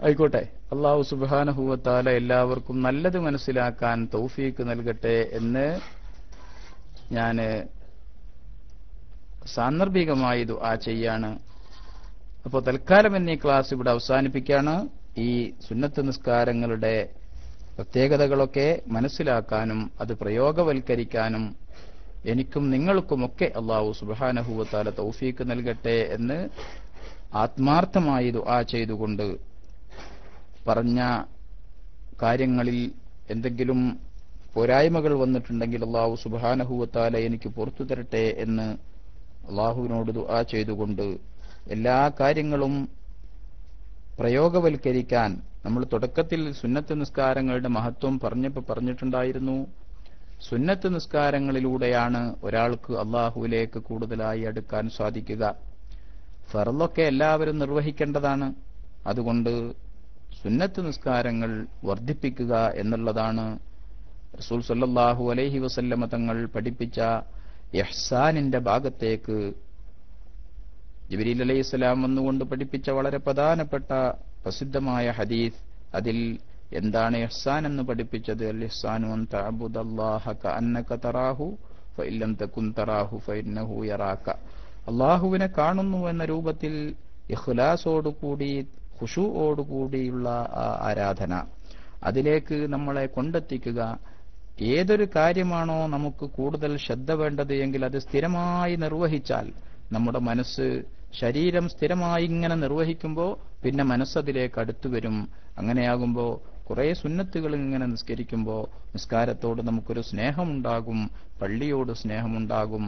ആയിക്കോട്ടെ. അല്ലാഹു സുബ്ഹാനഹു വ തആല എല്ലാവർക്കും നല്ലത് മനസ്സിലാക്കാൻ തൗഫീക്ക് നൽകട്ടെ എന്ന് ഞാൻ സാന്ദർഭികമായി ദുആ ചെയ്യാണ്. അപ്പോൾ തൽക്കാലം എന്നീ ക്ലാസ് ഇവിടെ അവസാനിപ്പിക്കുകയാണ്. ഈ സുന്നത്ത് നിസ്കാരങ്ങളുടെ പ്രത്യേകതകളൊക്കെ മനസ്സിലാക്കാനും അത് പ്രയോഗവൽക്കരിക്കാനും എനിക്കും നിങ്ങൾക്കുമൊക്കെ അല്ലാഹു സുബ്ഹാനഹു വ തആല തൗഫീക്ക് നൽകട്ടെ എന്ന് ആത്മാർത്ഥമായി ദുആ ചെയ്തുകൊണ്ട് പറഞ്ഞ കാര്യങ്ങളിൽ എന്തെങ്കിലും പോരായ്മകൾ വന്നിട്ടുണ്ടെങ്കിൽ അല്ലാഹു സുബ്ഹാനഹു വ തആല എനിക്ക് പുറത്തു തരട്ടെ എന്ന് അല്ലാഹുവിനോട് ദുആ ചെയ്തുകൊണ്ട് എല്ലാ കാര്യങ്ങളും പ്രയോഗവൽക്കരിക്കാൻ നമ്മൾ തുടക്കത്തിൽ സുന്നത്ത് നിസ്കാരങ്ങളുടെ മഹത്വം പറഞ്ഞിട്ടുണ്ടായിരുന്നു. സുന്നത്ത് നിസ്കാരങ്ങളിലൂടെയാണ് ഒരാൾക്ക് അള്ളാഹുവിലേക്ക് കൂടുതലായി അടുക്കാൻ സാധിക്കുക. ഫർളൊക്കെ എല്ലാവരും നിർവഹിക്കേണ്ടതാണ്. അതുകൊണ്ട് സുന്നത്ത് നിസ്കാരങ്ങൾ വർദ്ധിപ്പിക്കുക എന്നുള്ളതാണ് റസൂൽ സല്ലല്ലാഹു അലൈഹി വസല്ലമ തങ്ങൾ പഠിപ്പിച്ച ഇഹ്സാനിന്റെ ഭാഗത്തേക്ക് ജിബ്രീൽ അലൈഹിസ്സലാം വന്നുകൊണ്ട് പഠിപ്പിച്ച വളരെ പ്രധാനപ്പെട്ട പ്രസിദ്ധമായ ഹദീസ്. അതിൽ എന്താണ് ഇഹ്സാൻ എന്ന് പഠിപ്പിച്ചത്? അൽ ഇഹ്സാനു അൻ തഅബുദല്ലാഹ കഅന്നക തറാഹു ഫഇല്ലം തകുൻ തറാഹു ഫഇന്നഹു യറാക. അല്ലാഹുവിനെ കാണുന്നു എന്ന രൂപത്തിൽ ഇഖ്ലാസോടുകൂടി ഖുശൂഓടുകൂടിയുള്ള ആരാധന, അതിലേക്ക് നമ്മളെ കൊണ്ടെത്തിക്കുക. ഏതൊരു കാര്യമാണോ നമുക്ക് കൂടുതൽ ശ്രദ്ധ വേണ്ടത് എങ്കിൽ അത് സ്ഥിരമായി നിർവഹിച്ചാൽ, നമ്മുടെ മനസ്സ് ശരീരം സ്ഥിരമായി ഇങ്ങനെ നിർവഹിക്കുമ്പോൾ പിന്നെ മനസ്സതിലേക്ക് അടുത്തു വരും. അങ്ങനെയാകുമ്പോൾ കുറെ സുന്നത്തുകൾ ഇങ്ങനെ നിസ്കരിക്കുമ്പോൾ നിസ്കാരത്തോട് നമുക്കൊരു സ്നേഹമുണ്ടാകും, പള്ളിയോട് സ്നേഹമുണ്ടാകും.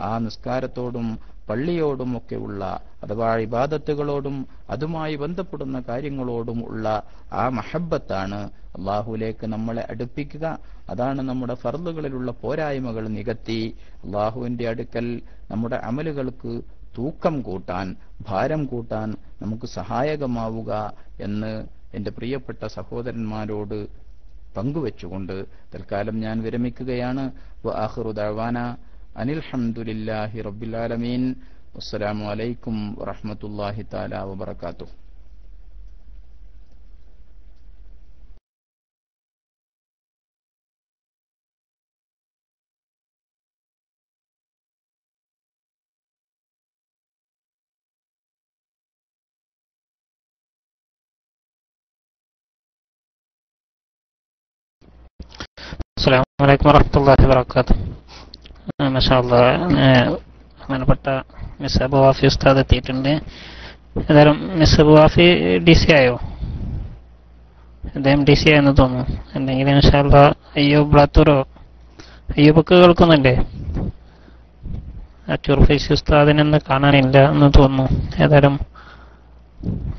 ആ നിസ്കാരത്തോടും പള്ളിയോടും ഒക്കെ ഉള്ള, അഥവാ ഇബാദത്തുകളോടും അതുമായി ബന്ധപ്പെടുന്ന കാര്യങ്ങളോടും ഉള്ള ആ മഹബ്ബത്താണ് അള്ളാഹുവിലേക്ക് നമ്മളെ അടുപ്പിക്കുക. അതാണ് നമ്മുടെ ഫർളുകളിലുള്ള പോരായ്മകൾ നികത്തി അള്ളാഹുവിന്റെ അടുക്കൽ നമ്മുടെ അമലുകൾക്ക് തൂക്കം കൂട്ടാൻ, ഭാരം കൂട്ടാൻ നമുക്ക് സഹായകമാവുക എന്ന് എന്റെ പ്രിയപ്പെട്ട സഹോദരന്മാരോട് പങ്കുവെച്ചുകൊണ്ട് തൽക്കാലം ഞാൻ വിരമിക്കുകയാണ്. വആഖിറു ദഅവാന അനിൽ ഹംദുലില്ലാഹി റബ്ബിൽ ആലമീൻ. അസ്സലാമു അലൈക്കും വറഹ്മത്തുള്ളാഹി തആല വബറകാതുഹു. അസ്സലാമു അലൈക്കും വറഹ്മത്തുള്ളാഹി വബറകാതുഹു. മാഷാ അല്ലാഹ്, ബഹുമാനപ്പെട്ട മിസ് അബു വാഫി ഉസ്താദ് എത്തിയിട്ടുണ്ട്. ഏതായാലും മിസ് അബു വാഫി DC ആയോ? അദ്ദേഹം DC ആയെന്ന് തോന്നുന്നു. എന്തെങ്കിലും ഇൻഷാ അല്ലാഹ് അയ്യൂബ് ബ്ലാത്തൂരോ, അയ്യൂബൊക്കെ കേൾക്കുന്നുണ്ടേ? അച്ചൂർ ഫൈസി ഉസ്താദിനെന്ന് കാണാനില്ല എന്ന് തോന്നുന്നു. ഏതായാലും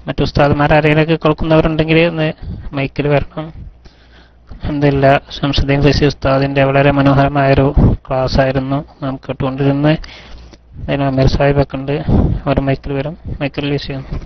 മറ്റു ഉസ്താദ്മാരാരെങ്കിലൊക്കെ കേൾക്കുന്നവരുണ്ടെങ്കിൽ ഒന്ന് മൈക്കിൽ വരണം. അൽഹംദുലില്ലാ, ശംസുദ്ദീൻ ഫൈസി ഉസ്താദിന്റെ വളരെ മനോഹരമായൊരു ക്ലാസ് ആയിരുന്നു നാം കേട്ടുകൊണ്ടിരുന്നത്. അതിന് അമീർ സാഹിബൊക്കെ ഉണ്ട്, അവർ മൈക്കിൽ വരും. മൈക്കിൽ റിലീസ് ചെയ്യുന്നു.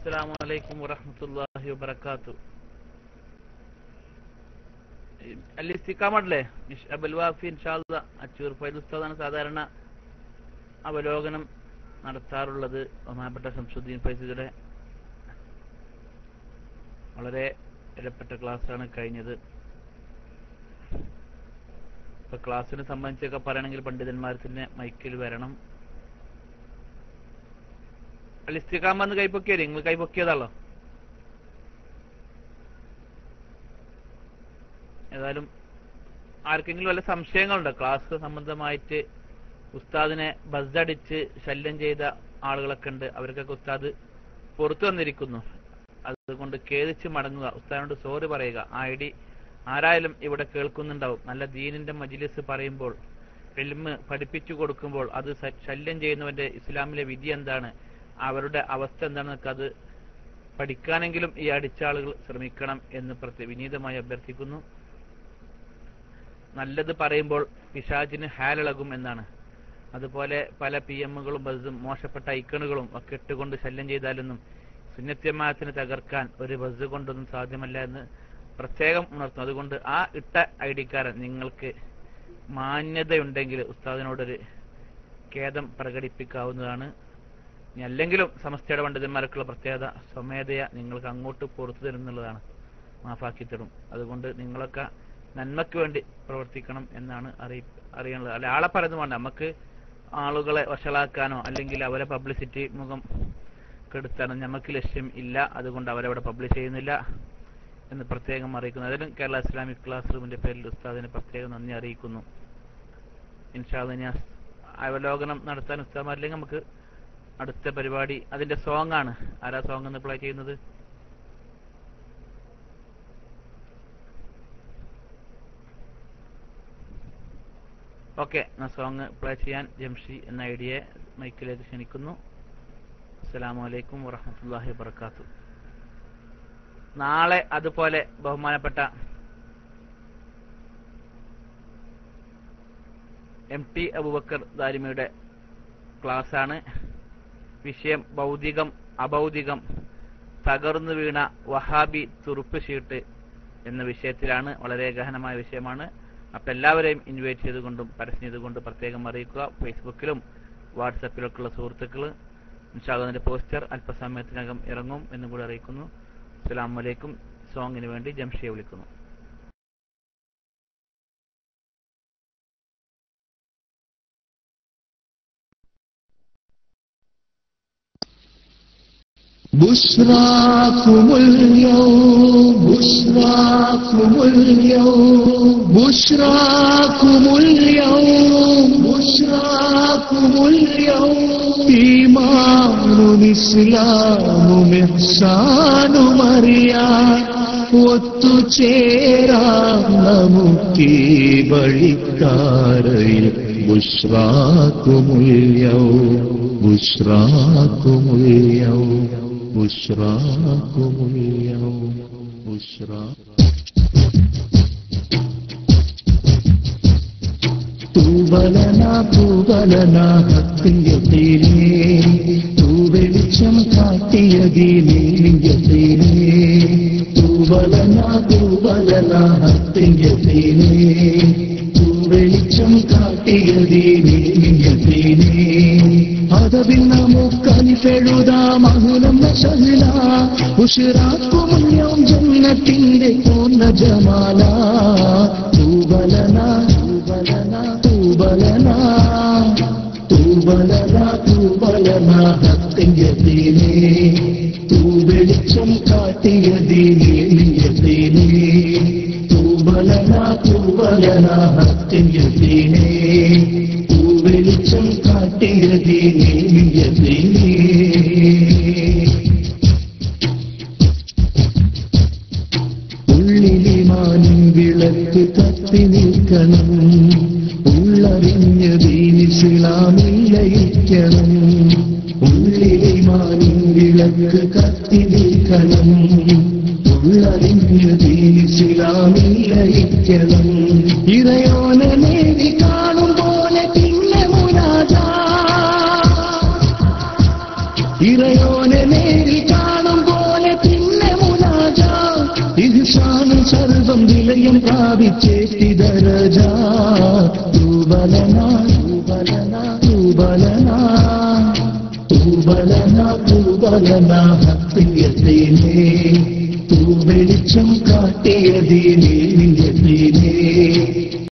അസ്സലാമു അലൈക്കും വറഹ്മത്തുള്ളാഹി വബറകാതുഹു. അൽ ഇസ്തിഖാമല്ലേ അബുൽ വാഫി ഇൻഷാ അല്ലാഹ് അച്ചൂർ ഫൈദ് ഉസ്താദാണ് സാധാരണ അവലോകനം നടത്താറുള്ളത്. ബഹുമാനപ്പെട്ട ശംസുദ്ദീൻ ഫൈസിയുടെ വളരെ വിലപ്പെട്ട ക്ലാസ്സാണ് കഴിഞ്ഞത്. ഇപ്പൊ ക്ലാസ്സിനെ സംബന്ധിച്ചൊക്കെ പറയണമെങ്കിൽ പണ്ഡിതന്മാർ തന്നെ മൈക്കിൽ വരണം. ഇസ്തിഖാമ എന്ന് കൈപ്പൊക്കിയത് നിങ്ങൾ കൈപ്പൊക്കിയതാണല്ലോ. ഏതായാലും ആർക്കെങ്കിലും വല്ല സംശയങ്ങളുണ്ടോ ക്ലാസ് സംബന്ധമായിട്ട്? ഉസ്താദിനെ ബസ്സടിച്ച് ശല്യം ചെയ്ത ആളുകളൊക്കെ ഉണ്ട്. അവർക്കൊക്കെ ഉസ്താദ് പുറത്തു വന്നിരിക്കുന്നു. അതുകൊണ്ട് ഖേദിച്ച് മടങ്ങുക, ഉസ്താദിനോട് സോറി പറയുക. ആരായാലും ഇവിടെ കേൾക്കുന്നുണ്ടാവും. നല്ല ദീനിന്റെ മജ്ലിസ് പറയുമ്പോൾ, ഇൽമ് പഠിപ്പിച്ചു കൊടുക്കുമ്പോൾ അത് ശല്യം ചെയ്യുന്നവന്റെ ഇസ്ലാമിലെ വിധി എന്താണ്, അവരുടെ അവസ്ഥ എന്താണെന്നൊക്കെ അത് പഠിക്കാനെങ്കിലും ഈ അടിച്ച ആളുകൾ ശ്രമിക്കണം എന്ന് വിനീതമായി അഭ്യർത്ഥിക്കുന്നു. നല്ലത് പറയുമ്പോൾ പിശാചിന് ഹാലിളകും എന്നാണ്. അതുപോലെ പല PMകളും ബസ്സും മോശപ്പെട്ട ഐക്കണുകളും ഒക്കെ ഇട്ടുകൊണ്ട് ശല്യം ചെയ്താലൊന്നും സുന്നത്യമാത്തിന് തകർക്കാൻ ഒരു ബസ് കൊണ്ടൊന്നും സാധ്യമല്ല എന്ന് പ്രത്യേകം ഉണർത്തും. അതുകൊണ്ട് ആ ഇട്ട ഐഡിക്കാരൻ നിങ്ങൾക്ക് മാന്യതയുണ്ടെങ്കിൽ ഉസ്താദിനോടൊരു ഖേദം പ്രകടിപ്പിക്കാവുന്നതാണ്. അല്ലെങ്കിലും സമസ്തയുടെ പണ്ഡിതന്മാർക്കുള്ള പ്രത്യേകത സ്വമേധയ നിങ്ങൾക്ക് അങ്ങോട്ട് പുറത്തു തരുന്നുള്ളതാണ്, മാഫാക്കി തരും. അതുകൊണ്ട് നിങ്ങളൊക്കെ നന്മയ്ക്ക് വേണ്ടി പ്രവർത്തിക്കണം എന്നാണ് അറിയാനുള്ളത്. അല്ല ആളെ പറയുന്നത് വേണ്ട, നമുക്ക് ആളുകളെ വഷളാക്കാനോ അല്ലെങ്കിൽ അവരെ പബ്ലിസിറ്റി മുഖം കെടുത്താനോ നമുക്ക് ലക്ഷ്യം ഇല്ല. അതുകൊണ്ട് അവരവിടെ പബ്ലിഷ് ചെയ്യുന്നില്ല. എന്ന് പ്രത്യേകം അറിയിക്കുന്നു. അതിലും കേരള ഇസ്ലാമിക് ക്ലാസ് റൂമിന്റെ പേരിൽ ഉസ്താദിന് പ്രത്യേകം നന്ദി അറിയിക്കുന്നു. ഇൻഷാ അല്ലാഹ് ഇനി അവലോകനം നടത്താൻ ഉസ്താദന്മാരില്ലെങ്കിൽ നമുക്ക് അടുത്ത പരിപാടി അതിന്റെ സോങ് ആണ്. ആരാ സോങ് എന്ന് പ്ലേ ചെയ്യുന്നത്? ഓക്കെ, സോങ് പ്ലേ ചെയ്യാൻ ജംഷി എന്ന ഐഡിയെ മൈക്കിലേക്ക് ക്ഷണിക്കുന്നു. അസ്സലാമു അലൈക്കും വറഹ്മത്തുള്ളാഹി വബറകാതുഹു. നാളെ അതുപോലെ ബഹുമാനപ്പെട്ട MT അബൂബക്കർ ദാരിമിയുടെ ക്ലാസ്സാണ്. വിഷയം ഭൗതികം അഭൗതികം തകർന്നു വീണ വഹാബി തുറുപ്പ് ഷീട്ട് എന്ന വിഷയത്തിലാണ്. വളരെ ഗഹനമായ വിഷയമാണ്. അപ്പം എല്ലാവരെയും ഇൻവൈറ്റ് ചെയ്തുകൊണ്ടും പരസ്യം ചെയ്തുകൊണ്ടും പ്രത്യേകം അറിയിക്കുക. ഫേസ്ബുക്കിലും വാട്സപ്പിലൊക്കെയുള്ള സുഹൃത്തുക്കൾ ഇൻഷാ അല്ലാഹ് അതിന്റെ പോസ്റ്റർ അല്പസമയത്തിനകം ഇറങ്ങും എന്നും കൂടി അറിയിക്കുന്നു. അസ്സലാമു അലൈക്കും. സോങ്ങിന് വേണ്ടി ജംഷിയെ വിളിക്കുന്നു. بشراكم اليوم بشراكم اليوم بشراكم اليوم بشراكم اليوم إيمان إسلام إحسان مريان ഒത്തുചേരാം നമുക്കീ വഴിക്കാരയിൽ ബുശ്റാക്കുമുൽ യൗം ബുശ്റാക്കുമുൽ യൗം ബുശ്റാക്കുമുൽ യൗം ബുശ്റാ തൂബലനാ ഹക്കിൻ യഖീനേ തൂ വെളിച്ചം കാട്ടിയ ദീനിൻ യഖീനേ തൂബലനാ ഹക്കിൻ യഖീനേ തൂ വെളിച്ചം കാട്ടിയ ദീനിൻ യഖീനേ അതവിൽ നമുക്കനിപ്പെഴുതാം അഹ്ലം സഹല ബുശ്റാക്കുമുൽ യൗം ജന്നത്തിന്റെ പൂർണ്ണ ജമാല തൂബലനാ തൂബലനാ ഹക്കിൻ യഖീനേ തൂ വെളിച്ചം കാട്ടിയ ദീനിൻ യഖീനേ തൂബലനാ ഹക്കിൻ യഖീനേ തൂ വെളിച്ചം കാട്ടിയ ദീനിൻ യഖീനേ ഉള്ളിലിമാനിൻ വിളക്ക് കത്തി നിൽക്കണം ഉള്ളറിഞ്ഞ ദീൻ ഇസ്ലാമിൽ ലയിക്കണം ഉള്ളിലിമാനിൻ വിളക്ക് കത്തി നിൽക്കണം ഉള്ളറിഞ്ഞ ദീൻ ഇസ്ലാമിൽ ലയിക്കണം ഇറയോനെ നേരി കാണും പോലെ പിന്നെ മുനാജാ ഇറയോനെ നേരി കാണും പോലെ പിന്നെ മുനാജാ ഇഹ്സാനും സർവം വിലയം പ്രാപിച്ചേത്തി ദരജ തൂബലനാ ഹക്കിൻ യഖീനേ തൂ വെളിച്ചം കാട്ടിയ ദീനിൻ യഖീനേ